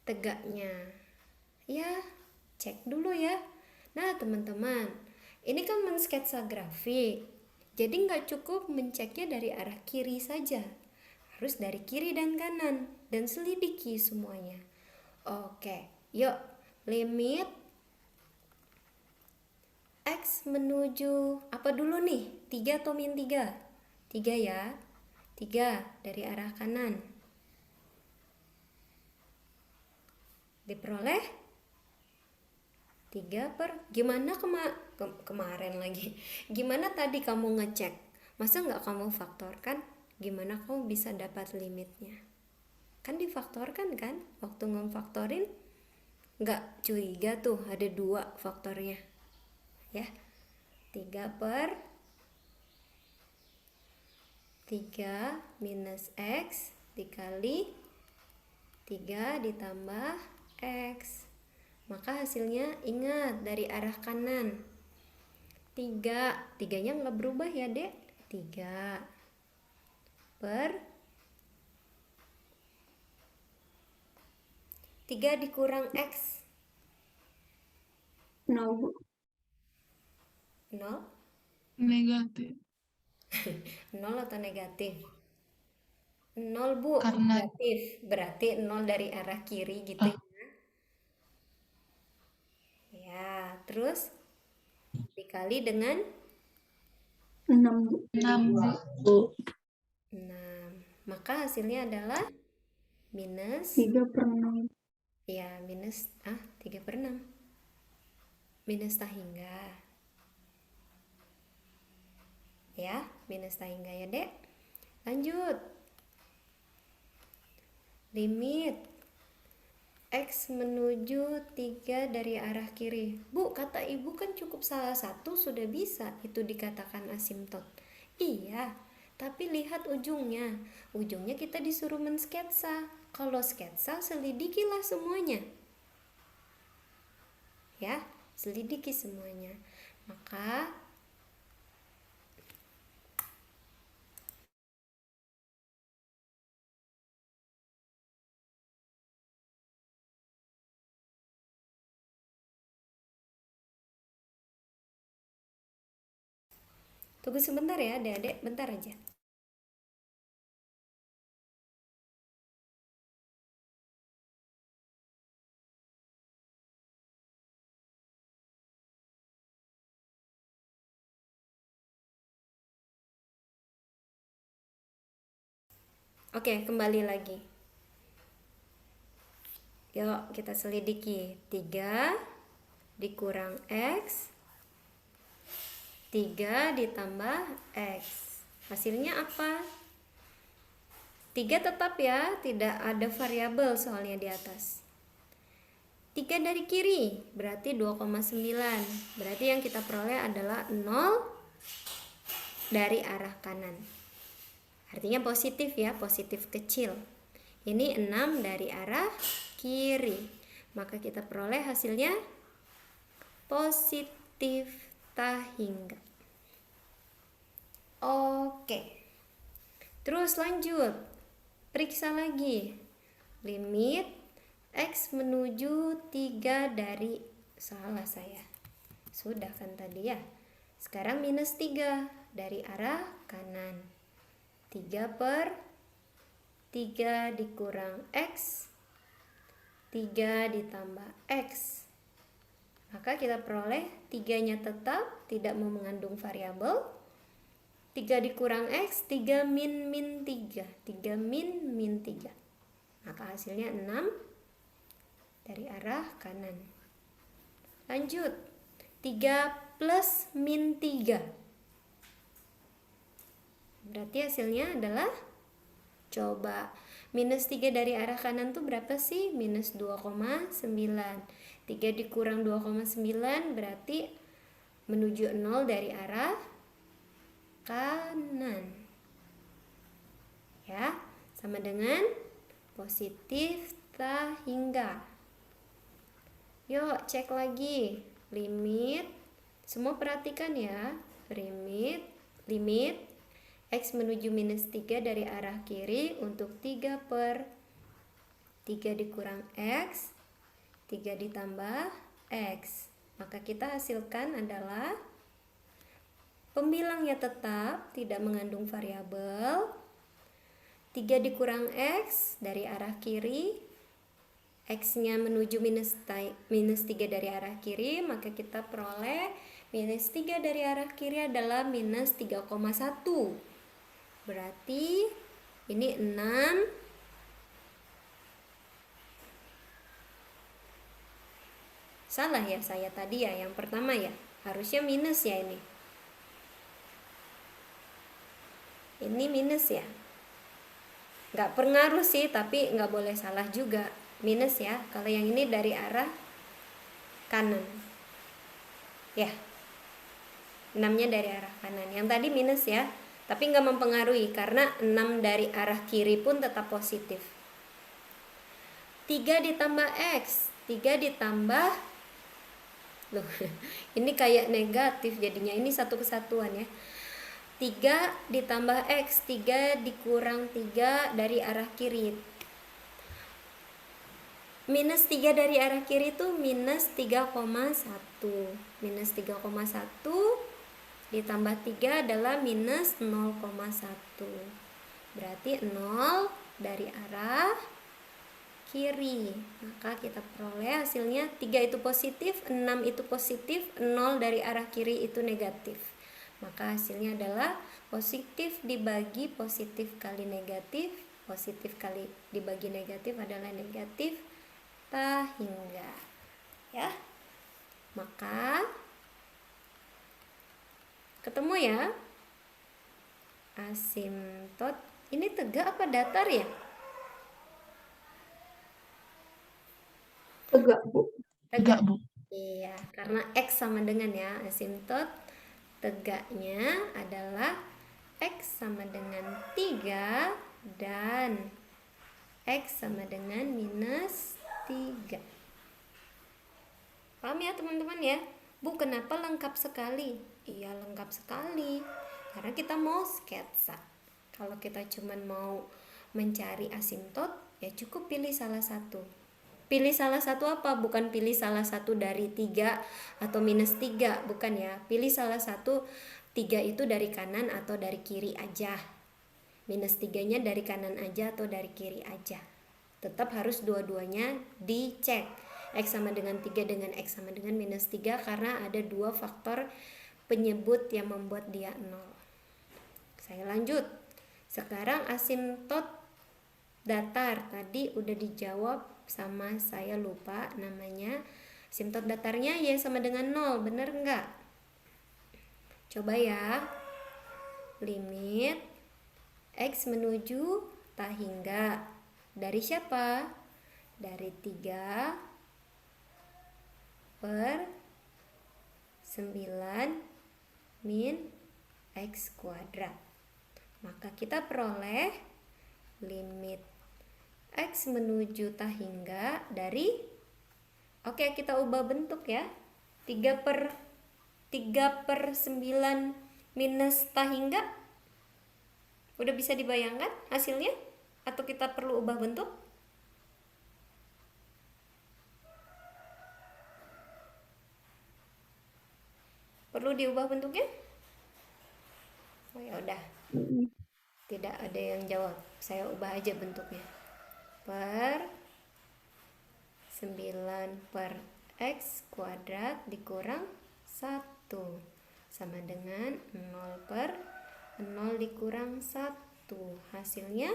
tegaknya. Ya, cek dulu ya. Nah, teman-teman, ini kan mensketsa grafik. Jadi nggak cukup menceknya dari arah kiri saja. Harus dari kiri dan kanan. Dan selidiki semuanya. Oke, yuk. Limit X menuju apa dulu nih? 3 atau min 3? 3 ya. 3 dari arah kanan. Diperoleh 3 per, gimana kemarin lagi, gimana tadi kamu ngecek, masa nggak kamu faktorkan, gimana kamu bisa dapat limitnya, kan difaktorkan kan, waktu ngefaktorin nggak curiga tuh ada 2 faktornya ya. 3 per 3 minus X dikali 3 ditambah X. Maka hasilnya ingat dari arah kanan. 3-nya nggak berubah ya dek. 3 per 3 dikurang X. 0. 0? Negatif. 0 atau negatif? 0, Bu. Karena Negatif. Berarti 0 dari arah kiri gitu ya. Ya, terus dikali dengan 6, Bu. 6, Bu. Maka hasilnya adalah minus 3/6. ya, minus 3/6. Minus tak hingga. Ya, minus tak hingga ya, Dek. Lanjut. Limit X menuju 3 dari arah kiri. Bu, kata ibu kan cukup salah satu sudah bisa itu dikatakan asimtot. Iya, tapi lihat ujungnya. Ujungnya kita disuruh mensketsa. Kalau sketsa, selidikilah semuanya. Ya, selidiki semuanya. Maka tunggu sebentar ya, adik-adik, bentar aja. Oke, kembali lagi. Yuk, kita selidiki. 3 dikurang X, 3 ditambah X. Hasilnya apa? 3 tetap ya, tidak ada variabel soalnya di atas. 3 dari kiri, berarti 2,9. Berarti yang kita peroleh adalah 0 dari arah kanan. Artinya positif ya, positif kecil. Ini 6 dari arah kiri. Maka kita peroleh hasilnya positif tak hingga. Oke. Terus lanjut. Periksa lagi. Limit X menuju 3 dari, salah saya. Sudah kan tadi ya. Sekarang minus 3 dari arah kanan. 3/3 dikurang X, 3 ditambah X. Maka kita peroleh 3-nya tetap, tidak mau mengandung variabel. 3 dikurang X, 3 min 3. 3 min 3. Maka hasilnya 6 dari arah kanan. Lanjut. 3 plus min 3. Berarti hasilnya adalah, coba, minus 3 dari arah kanan tuh berapa sih? Minus 2,9. 3 dikurang 2,9 berarti menuju 0 dari arah kanan. Ya, sama dengan positif tak hingga. Yuk, cek lagi. Limit, semua perhatikan ya. Limit X menuju minus 3 dari arah kiri untuk 3/3 dikurang X, 3 ditambah X. Maka kita hasilkan adalah pembilangnya tetap, tidak mengandung variabel. 3 dikurang X dari arah kiri, X-nya menuju minus 3 dari arah kiri, maka kita peroleh minus 3 dari arah kiri adalah minus 3,1. Berarti ini 6 salah ya saya tadi ya, yang pertama ya, harusnya minus ya ini minus ya, nggak pengaruh sih, tapi nggak boleh salah juga, minus ya kalau yang ini dari arah kanan ya, 6-nya dari arah kanan, yang tadi minus ya, tapi nggak mempengaruhi karena 6 dari arah kiri pun tetap positif. 3 ditambah X, 3 ditambah, loh ini kayak negatif jadinya, ini satu kesatuan ya. 3 ditambah X, 3 dikurang 3 dari arah kiri. Minus 3 dari arah kiri itu minus 3,1. Minus 3,1 ditambah 3 adalah minus 0,1. Berarti 0 dari arah kiri. Maka kita peroleh hasilnya 3 itu positif, 6 itu positif, 0 dari arah kiri itu negatif. Maka hasilnya adalah positif dibagi positif kali negatif, positif kali dibagi negatif adalah negatif tak hingga. Ya. Maka ketemu ya. Asimtot ini tegak apa datar ya? Tegak, Bu. Tegak, Bu. Iya, karena X sama dengan ya, asimtot tegaknya adalah X sama dengan 3 dan X sama dengan minus 3. Paham ya teman-teman ya? Bu, kenapa lengkap sekali? Iya, lengkap sekali. Karena kita mau sketsa. Kalau kita cuman mau mencari asimtot, ya cukup pilih salah satu. Pilih salah satu apa? Bukan pilih salah satu dari 3 atau minus 3, bukan ya. Pilih salah satu, 3 itu dari kanan atau dari kiri aja. Minus 3-nya dari kanan aja atau dari kiri aja. Tetap harus dua-duanya dicek. X sama dengan 3 dengan X sama dengan minus 3 karena ada 2 faktor penyebut yang membuat dia 0. Saya lanjut. Sekarang asimtot datar tadi udah dijawab sama saya lupa namanya. Asimtot datarnya Y sama dengan 0, bener enggak? Coba ya. Limit X menuju tak hingga. Dari siapa? Dari 3 per 9 min X kuadrat. Maka kita peroleh limit X menuju tak hingga dari, oke, kita ubah bentuk ya, 3 per 9 minus tak hingga. Udah bisa dibayangkan hasilnya? Atau kita perlu ubah bentuk? Perlu diubah bentuknya? Oh ya udah. Tidak ada yang jawab. Saya ubah aja bentuknya. Per 9 per X kuadrat dikurang 1 sama dengan 0 per 0 dikurang 1. Hasilnya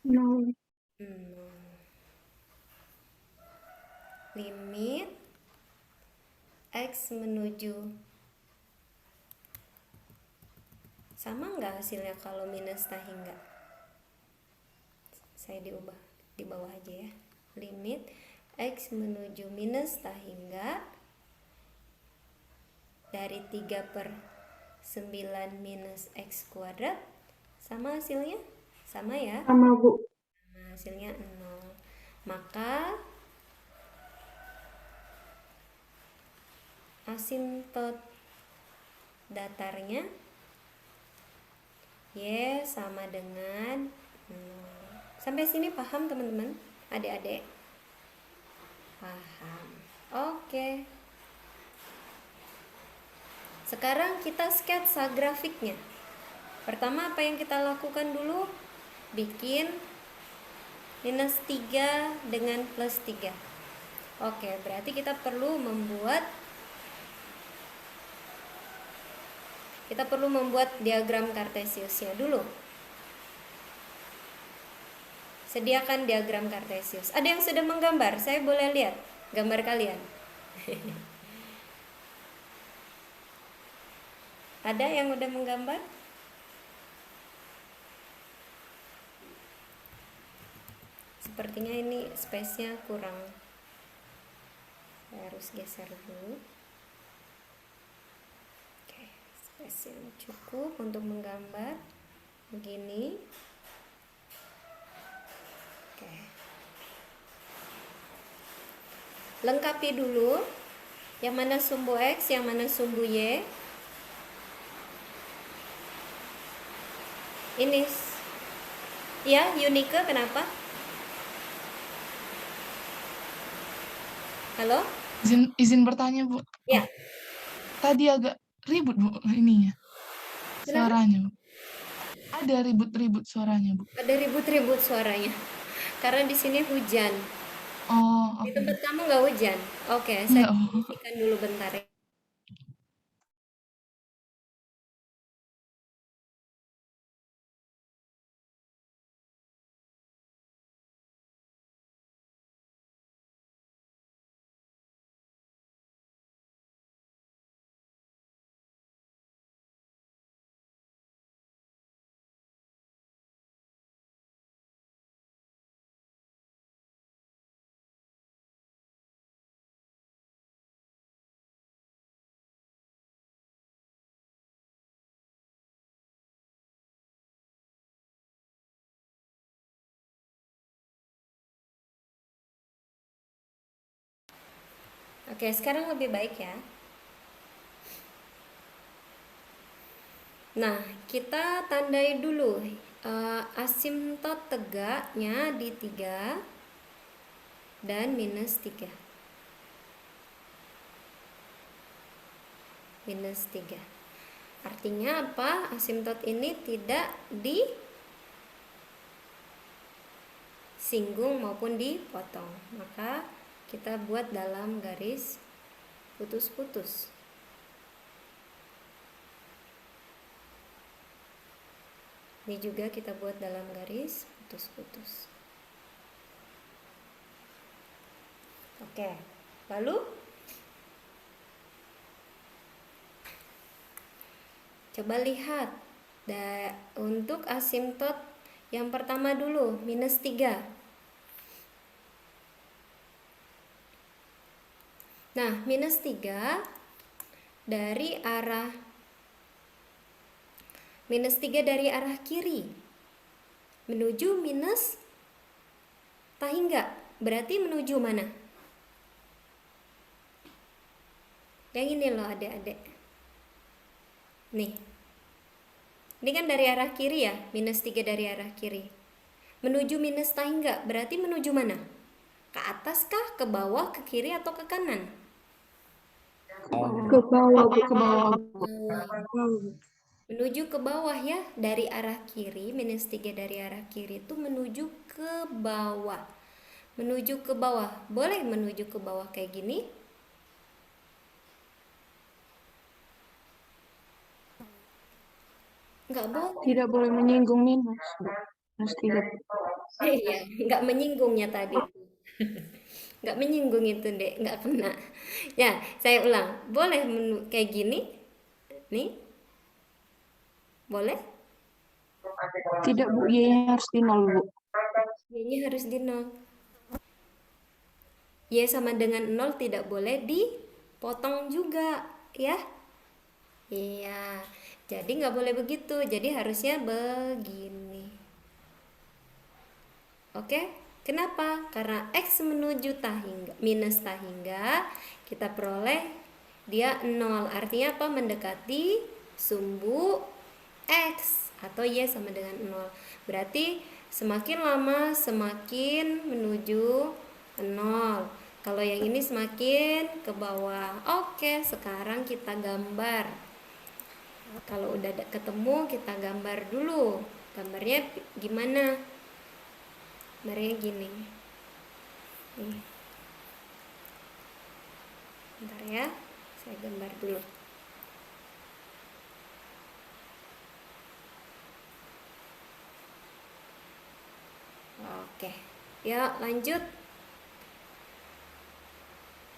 0. Limit X menuju, sama nggak hasilnya kalau minus tak hingga? Saya diubah di bawah aja ya. Limit X menuju minus tak hingga dari 3 per 9 minus X kuadrat, sama hasilnya? Sama ya? Sama, Bu. Nah, hasilnya 0. Maka asimtot datarnya Y sama dengan 0. Sampai sini paham teman-teman? Adik-adik? Paham. Oke. Sekarang kita sketsa grafiknya. Pertama apa yang kita lakukan dulu? Bikin minus 3 dengan plus 3. Oke, berarti kita perlu membuat diagram kartesiusnya dulu. Sediakan diagram kartesius. Ada yang sudah menggambar? Saya boleh lihat gambar kalian? Ada yang udah menggambar? Sepertinya ini space-nya kurang. Saya harus geser dulu. Space yang cukup untuk menggambar begini. Oke. Lengkapi dulu yang mana sumbu X, yang mana sumbu Y. Ini ya, Unike kenapa? Halo? Izin bertanya, Bu. Ya. Tadi agak ribut, Bu, ininya. Suaranya, Bu. Ada ribut-ribut suaranya, Bu. Ada ribut-ribut suaranya. Karena di sini hujan. Oh, Di tempat kamu nggak hujan? Oke, saya pastikan dulu bentar ya. Oke, sekarang lebih baik ya. Nah, kita tandai dulu asimtot tegaknya di 3 dan minus 3. Minus 3. Artinya apa? Asimtot ini tidak disinggung maupun dipotong. Maka kita buat dalam garis putus-putus. Ini juga kita buat dalam garis putus-putus. Oke, lalu coba lihat untuk asimtot yang pertama dulu, minus 3. Nah, minus 3 dari arah kiri menuju minus tahingga. Berarti menuju mana? Yang ini loh adik-adik. Nih. Ini kan dari arah kiri ya, minus 3 dari arah kiri. Menuju minus tahingga, berarti menuju mana? Ke atas kah, ke bawah, ke kiri, atau ke kanan? Ke bawah, ke bawah. Menuju ke bawah ya, dari arah kiri, minus 3 dari arah kiri itu menuju ke bawah. Menuju ke bawah, boleh menuju ke bawah kayak gini? Enggak boleh. Tidak boleh menyinggung minus. Minus 3. Iya, enggak menyinggungnya tadi. Enggak menyinggung itu, Dek, enggak kena. Ya, saya ulang. Boleh kayak gini? Nih. Boleh? Tidak, Bu. Y-nya harus di 0, Bu. Y-nya harus di 0. Y sama dengan 0 tidak boleh dipotong juga, ya. Iya. Jadi nggak boleh begitu. Jadi harusnya begini. Oke? Kenapa? Karena X menuju tahingga, minus tahingga, kita peroleh dia 0. Artinya apa? Mendekati sumbu X atau Y sama dengan 0. Berarti semakin lama semakin menuju 0. Kalau yang ini semakin ke bawah. Oke, sekarang kita gambar. Kalau udah ketemu, kita gambar dulu. Gambarnya gimana? Gambarnya gini. Nih. Bentar ya, saya gambar dulu. Oke, ya lanjut.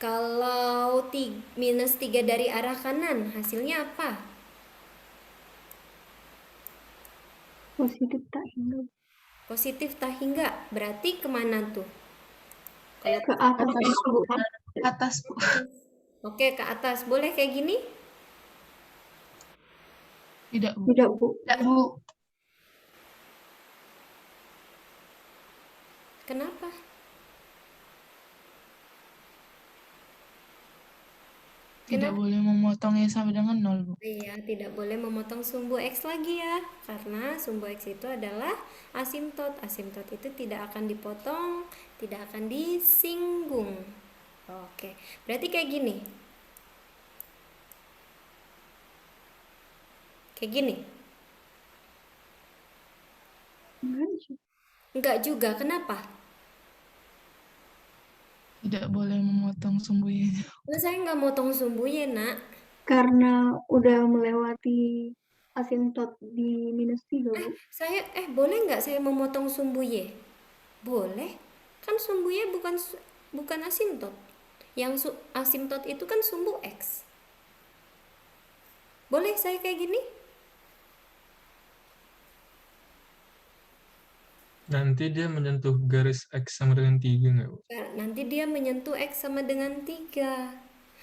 Kalau minus 3 dari arah kanan, hasilnya apa? Positif tahingga. Positif tahingga, berarti kemana tuh? Ke atas, Bu. Atas, Bu. Oke, ke atas. Boleh kayak gini? Tidak, Bu. Tidak, Bu. Tidak, Bu. Kenapa? Tidak boleh memotongnya sampai dengan 0, Bu. Iya, tidak boleh memotong sumbu X lagi ya. Karena sumbu X itu adalah asimtot. Asimtot itu tidak akan dipotong, tidak akan disinggung. Oke, berarti kayak gini. Kayak gini? Enggak juga, kenapa? Tidak boleh memotong sumbunya. Nah, saya nggak motong sumbu ya, Nak. Karena udah melewati asimtot di minus 3, Bu. Boleh nggak saya memotong sumbu Y? Boleh. Kan sumbu Y bukan asimtot. Yang asimtot itu kan sumbu X. Boleh saya kayak gini? Nanti dia menyentuh garis X sama dengan 3 nggak, Bu? Nanti dia menyentuh X sama dengan 3.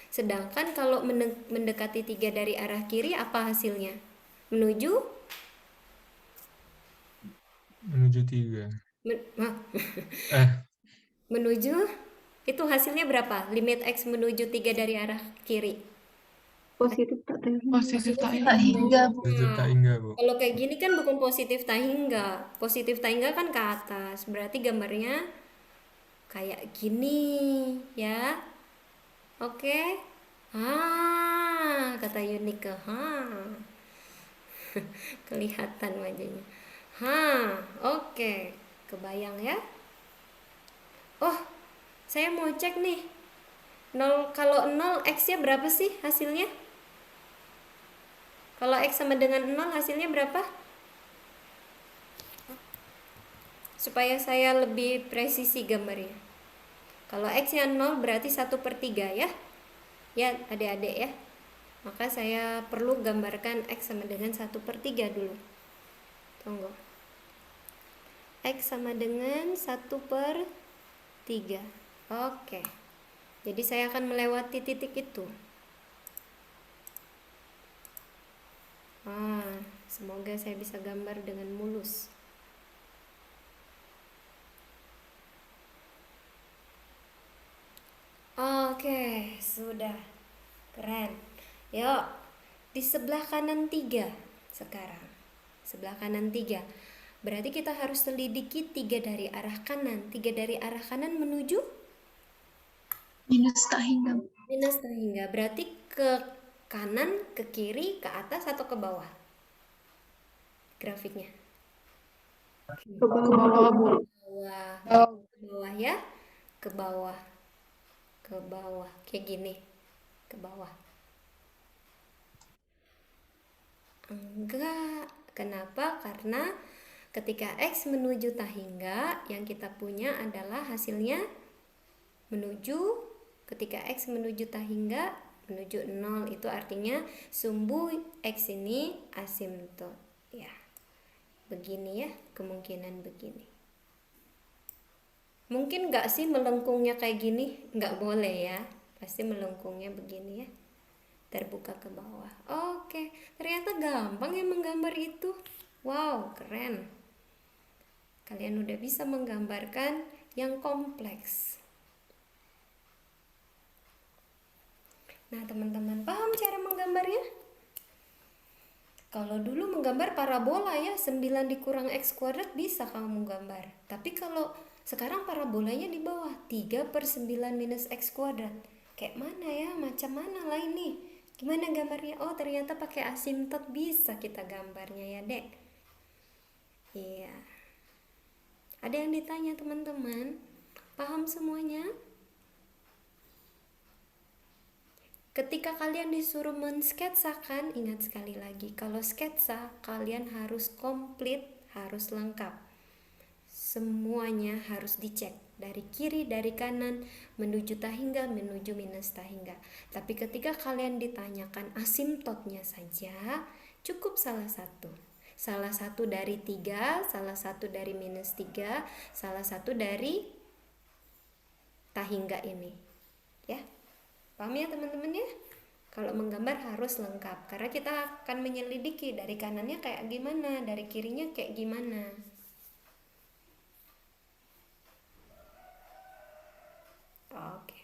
Sedangkan kalau mendekati 3 dari arah kiri, apa hasilnya? Menuju 3. menuju Itu hasilnya berapa? Limit X menuju 3 dari arah kiri. Positif tak terhingga. Positif tak hingga. Positif tak hingga, Bu. Kalau kayak gini kan bukan positif tak hingga. Positif tak hingga kan ke atas. Berarti gambarnya kayak gini ya. Oke. Kata Yunike. Kelihatan wajahnya. Oke. Kebayang ya? Oh, saya mau cek nih. 0, kalau 0 X-nya berapa sih hasilnya? Kalau X sama dengan 0 hasilnya berapa? Supaya saya lebih presisi gambarnya. Kalau X-nya 0 berarti 1/3 ya. Ya adik-adik ya. Maka saya perlu gambarkan X sama dengan 1/3 dulu. Tunggu. X sama dengan 1/3. Oke. Jadi saya akan melewati titik itu. Semoga saya bisa gambar dengan mulus. Oke, sudah. Keren. Yuk, di sebelah kanan 3 sekarang. Sebelah kanan 3. Berarti kita harus selidiki 3 dari arah kanan. 3 dari arah kanan menuju? Minus tak hingga. Minus tak hingga. Berarti ke kanan, ke kiri, ke atas, atau ke bawah? Grafiknya. Ke bawah, Bu. Ke bawah ya. Ke bawah. Ke bawah. Kayak gini. Ke bawah. Enggak. Kenapa? Karena ketika X menuju tak hingga, yang kita punya adalah hasilnya menuju, ketika X menuju tak hingga, menuju 0. Itu artinya sumbu X ini asimtot. Ya. Begini ya, kemungkinan begini. Mungkin nggak sih melengkungnya kayak gini? Nggak boleh ya. Pasti melengkungnya begini ya. Terbuka ke bawah. Oke, ternyata gampang ya menggambar itu. Wow, keren. Kalian udah bisa menggambarkan yang kompleks. Nah, teman-teman paham cara menggambarnya? Kalau dulu menggambar parabola ya, 9 dikurang X kuadrat bisa kamu gambar. Tapi kalau sekarang parabolanya di bawah, 3/9 minus X kuadrat. Kayak mana ya, macam mana lah ini? Gimana gambarnya? Oh, ternyata pakai asimtot bisa kita gambarnya ya, Dek. Iya. Ada yang ditanya teman-teman? Paham semuanya? Ketika kalian disuruh mensketsakan, ingat sekali lagi, kalau sketsa kalian harus komplit, harus lengkap. Semuanya harus dicek dari kiri, dari kanan, menuju tak hingga, menuju minus tak hingga. Tapi ketika kalian ditanyakan asimtotnya saja, cukup salah satu. Salah satu dari 3, salah satu dari minus 3, salah satu dari tak hingga ini. Ya. Paham ya teman-teman ya? Kalau menggambar harus lengkap. Karena kita akan menyelidiki dari kanannya kayak gimana, dari kirinya kayak gimana. Oke.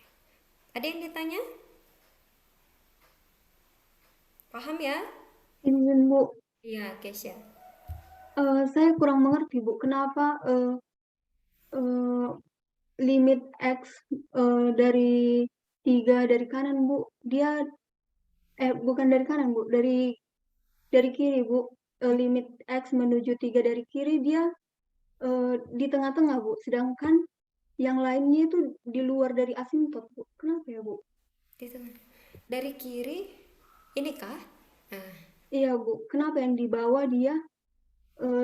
Ada yang ditanya? Paham ya? Izin, Bu. Iya, Kesha. Saya kurang mengerti, Bu. Kenapa limit X dari 3 dari kanan, Bu. Dia bukan dari kanan, Bu. Dari kiri, Bu. Limit X menuju 3 dari kiri dia di tengah-tengah, Bu. Sedangkan yang lainnya itu di luar dari asimtot, Bu. Kenapa ya, Bu? Di tengah. Dari kiri ini kah? Iya, Bu. Kenapa yang di bawah dia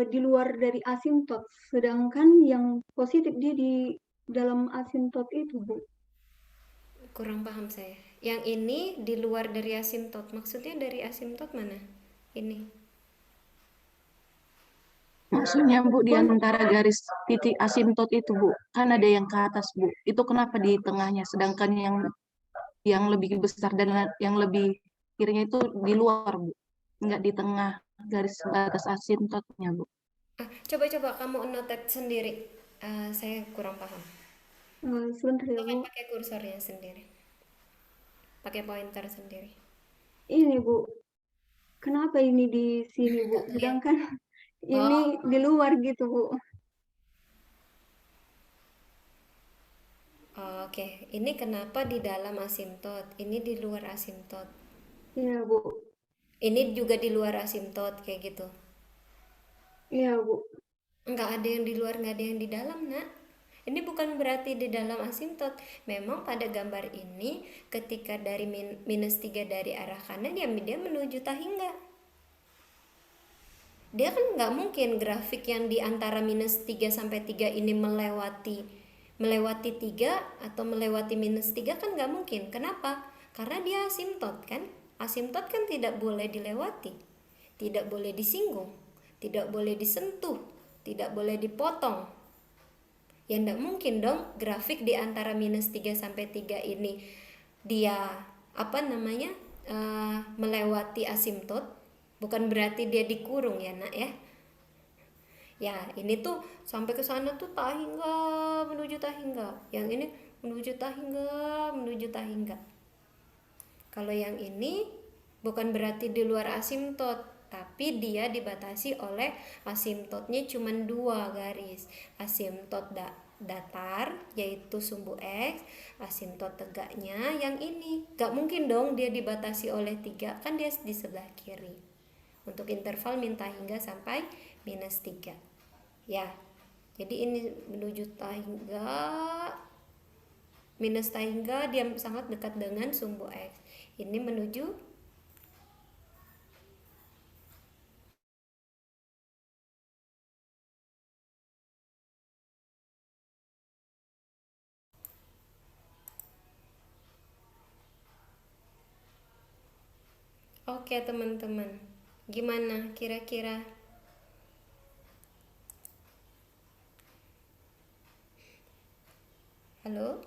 di luar dari asimtot, sedangkan yang positif dia di dalam asimtot itu, Bu? Kurang paham saya. Yang ini di luar dari asimtot. Maksudnya dari asimtot mana? Ini. Maksudnya, Bu, di antara garis titik asimtot itu, Bu, kan ada yang ke atas, Bu. Itu kenapa di tengahnya, sedangkan yang lebih besar dan yang lebih kirinya itu di luar, Bu. Enggak di tengah garis batas asimtotnya, Bu. Coba-coba kamu notet sendiri. Saya kurang paham. Sebentar ya, Bukan Bu. pakai kursornya sendiri. Pakai pointer sendiri. Ini, Bu. Kenapa ini di sini, Bu? Sedangkan ini di luar gitu, Bu. Oke, ini kenapa di dalam asimtot? Ini di luar asimtot. Iya, Bu. Ini juga di luar asimtot kayak gitu. Iya, Bu. Nggak ada yang di luar, nggak ada yang di dalam, Nak. Ini bukan berarti di dalam asimtot. Memang pada gambar ini ketika dari minus 3 dari arah kanan ya dia menuju tahingga. Dia kan nggak mungkin grafik yang di antara minus 3 sampai 3 ini melewati 3 atau melewati minus 3 kan nggak mungkin. Kenapa? Karena dia asimtot kan. Asimtot kan tidak boleh dilewati, tidak boleh disinggung, tidak boleh disentuh, tidak boleh dipotong. Ya enggak mungkin dong grafik di antara minus 3 sampai 3 ini dia melewati asimtot. Bukan berarti dia dikurung ya, Nak ya. Ya, ini tuh sampai ke sana tuh tahingga menuju tahingga. Yang ini menuju tahingga. Kalau yang ini bukan berarti di luar asimtot, tapi dia dibatasi oleh asimtotnya cuma 2 garis. Asimtot datar yaitu sumbu X, asimtot tegaknya yang ini. Gak mungkin dong dia dibatasi oleh 3, kan dia di sebelah kiri. Untuk interval min tahingga sampai minus 3. Ya, jadi ini menuju tahingga, minus tahingga dia sangat dekat dengan sumbu X. Ini menuju Oke teman-teman, gimana kira-kira? Halo?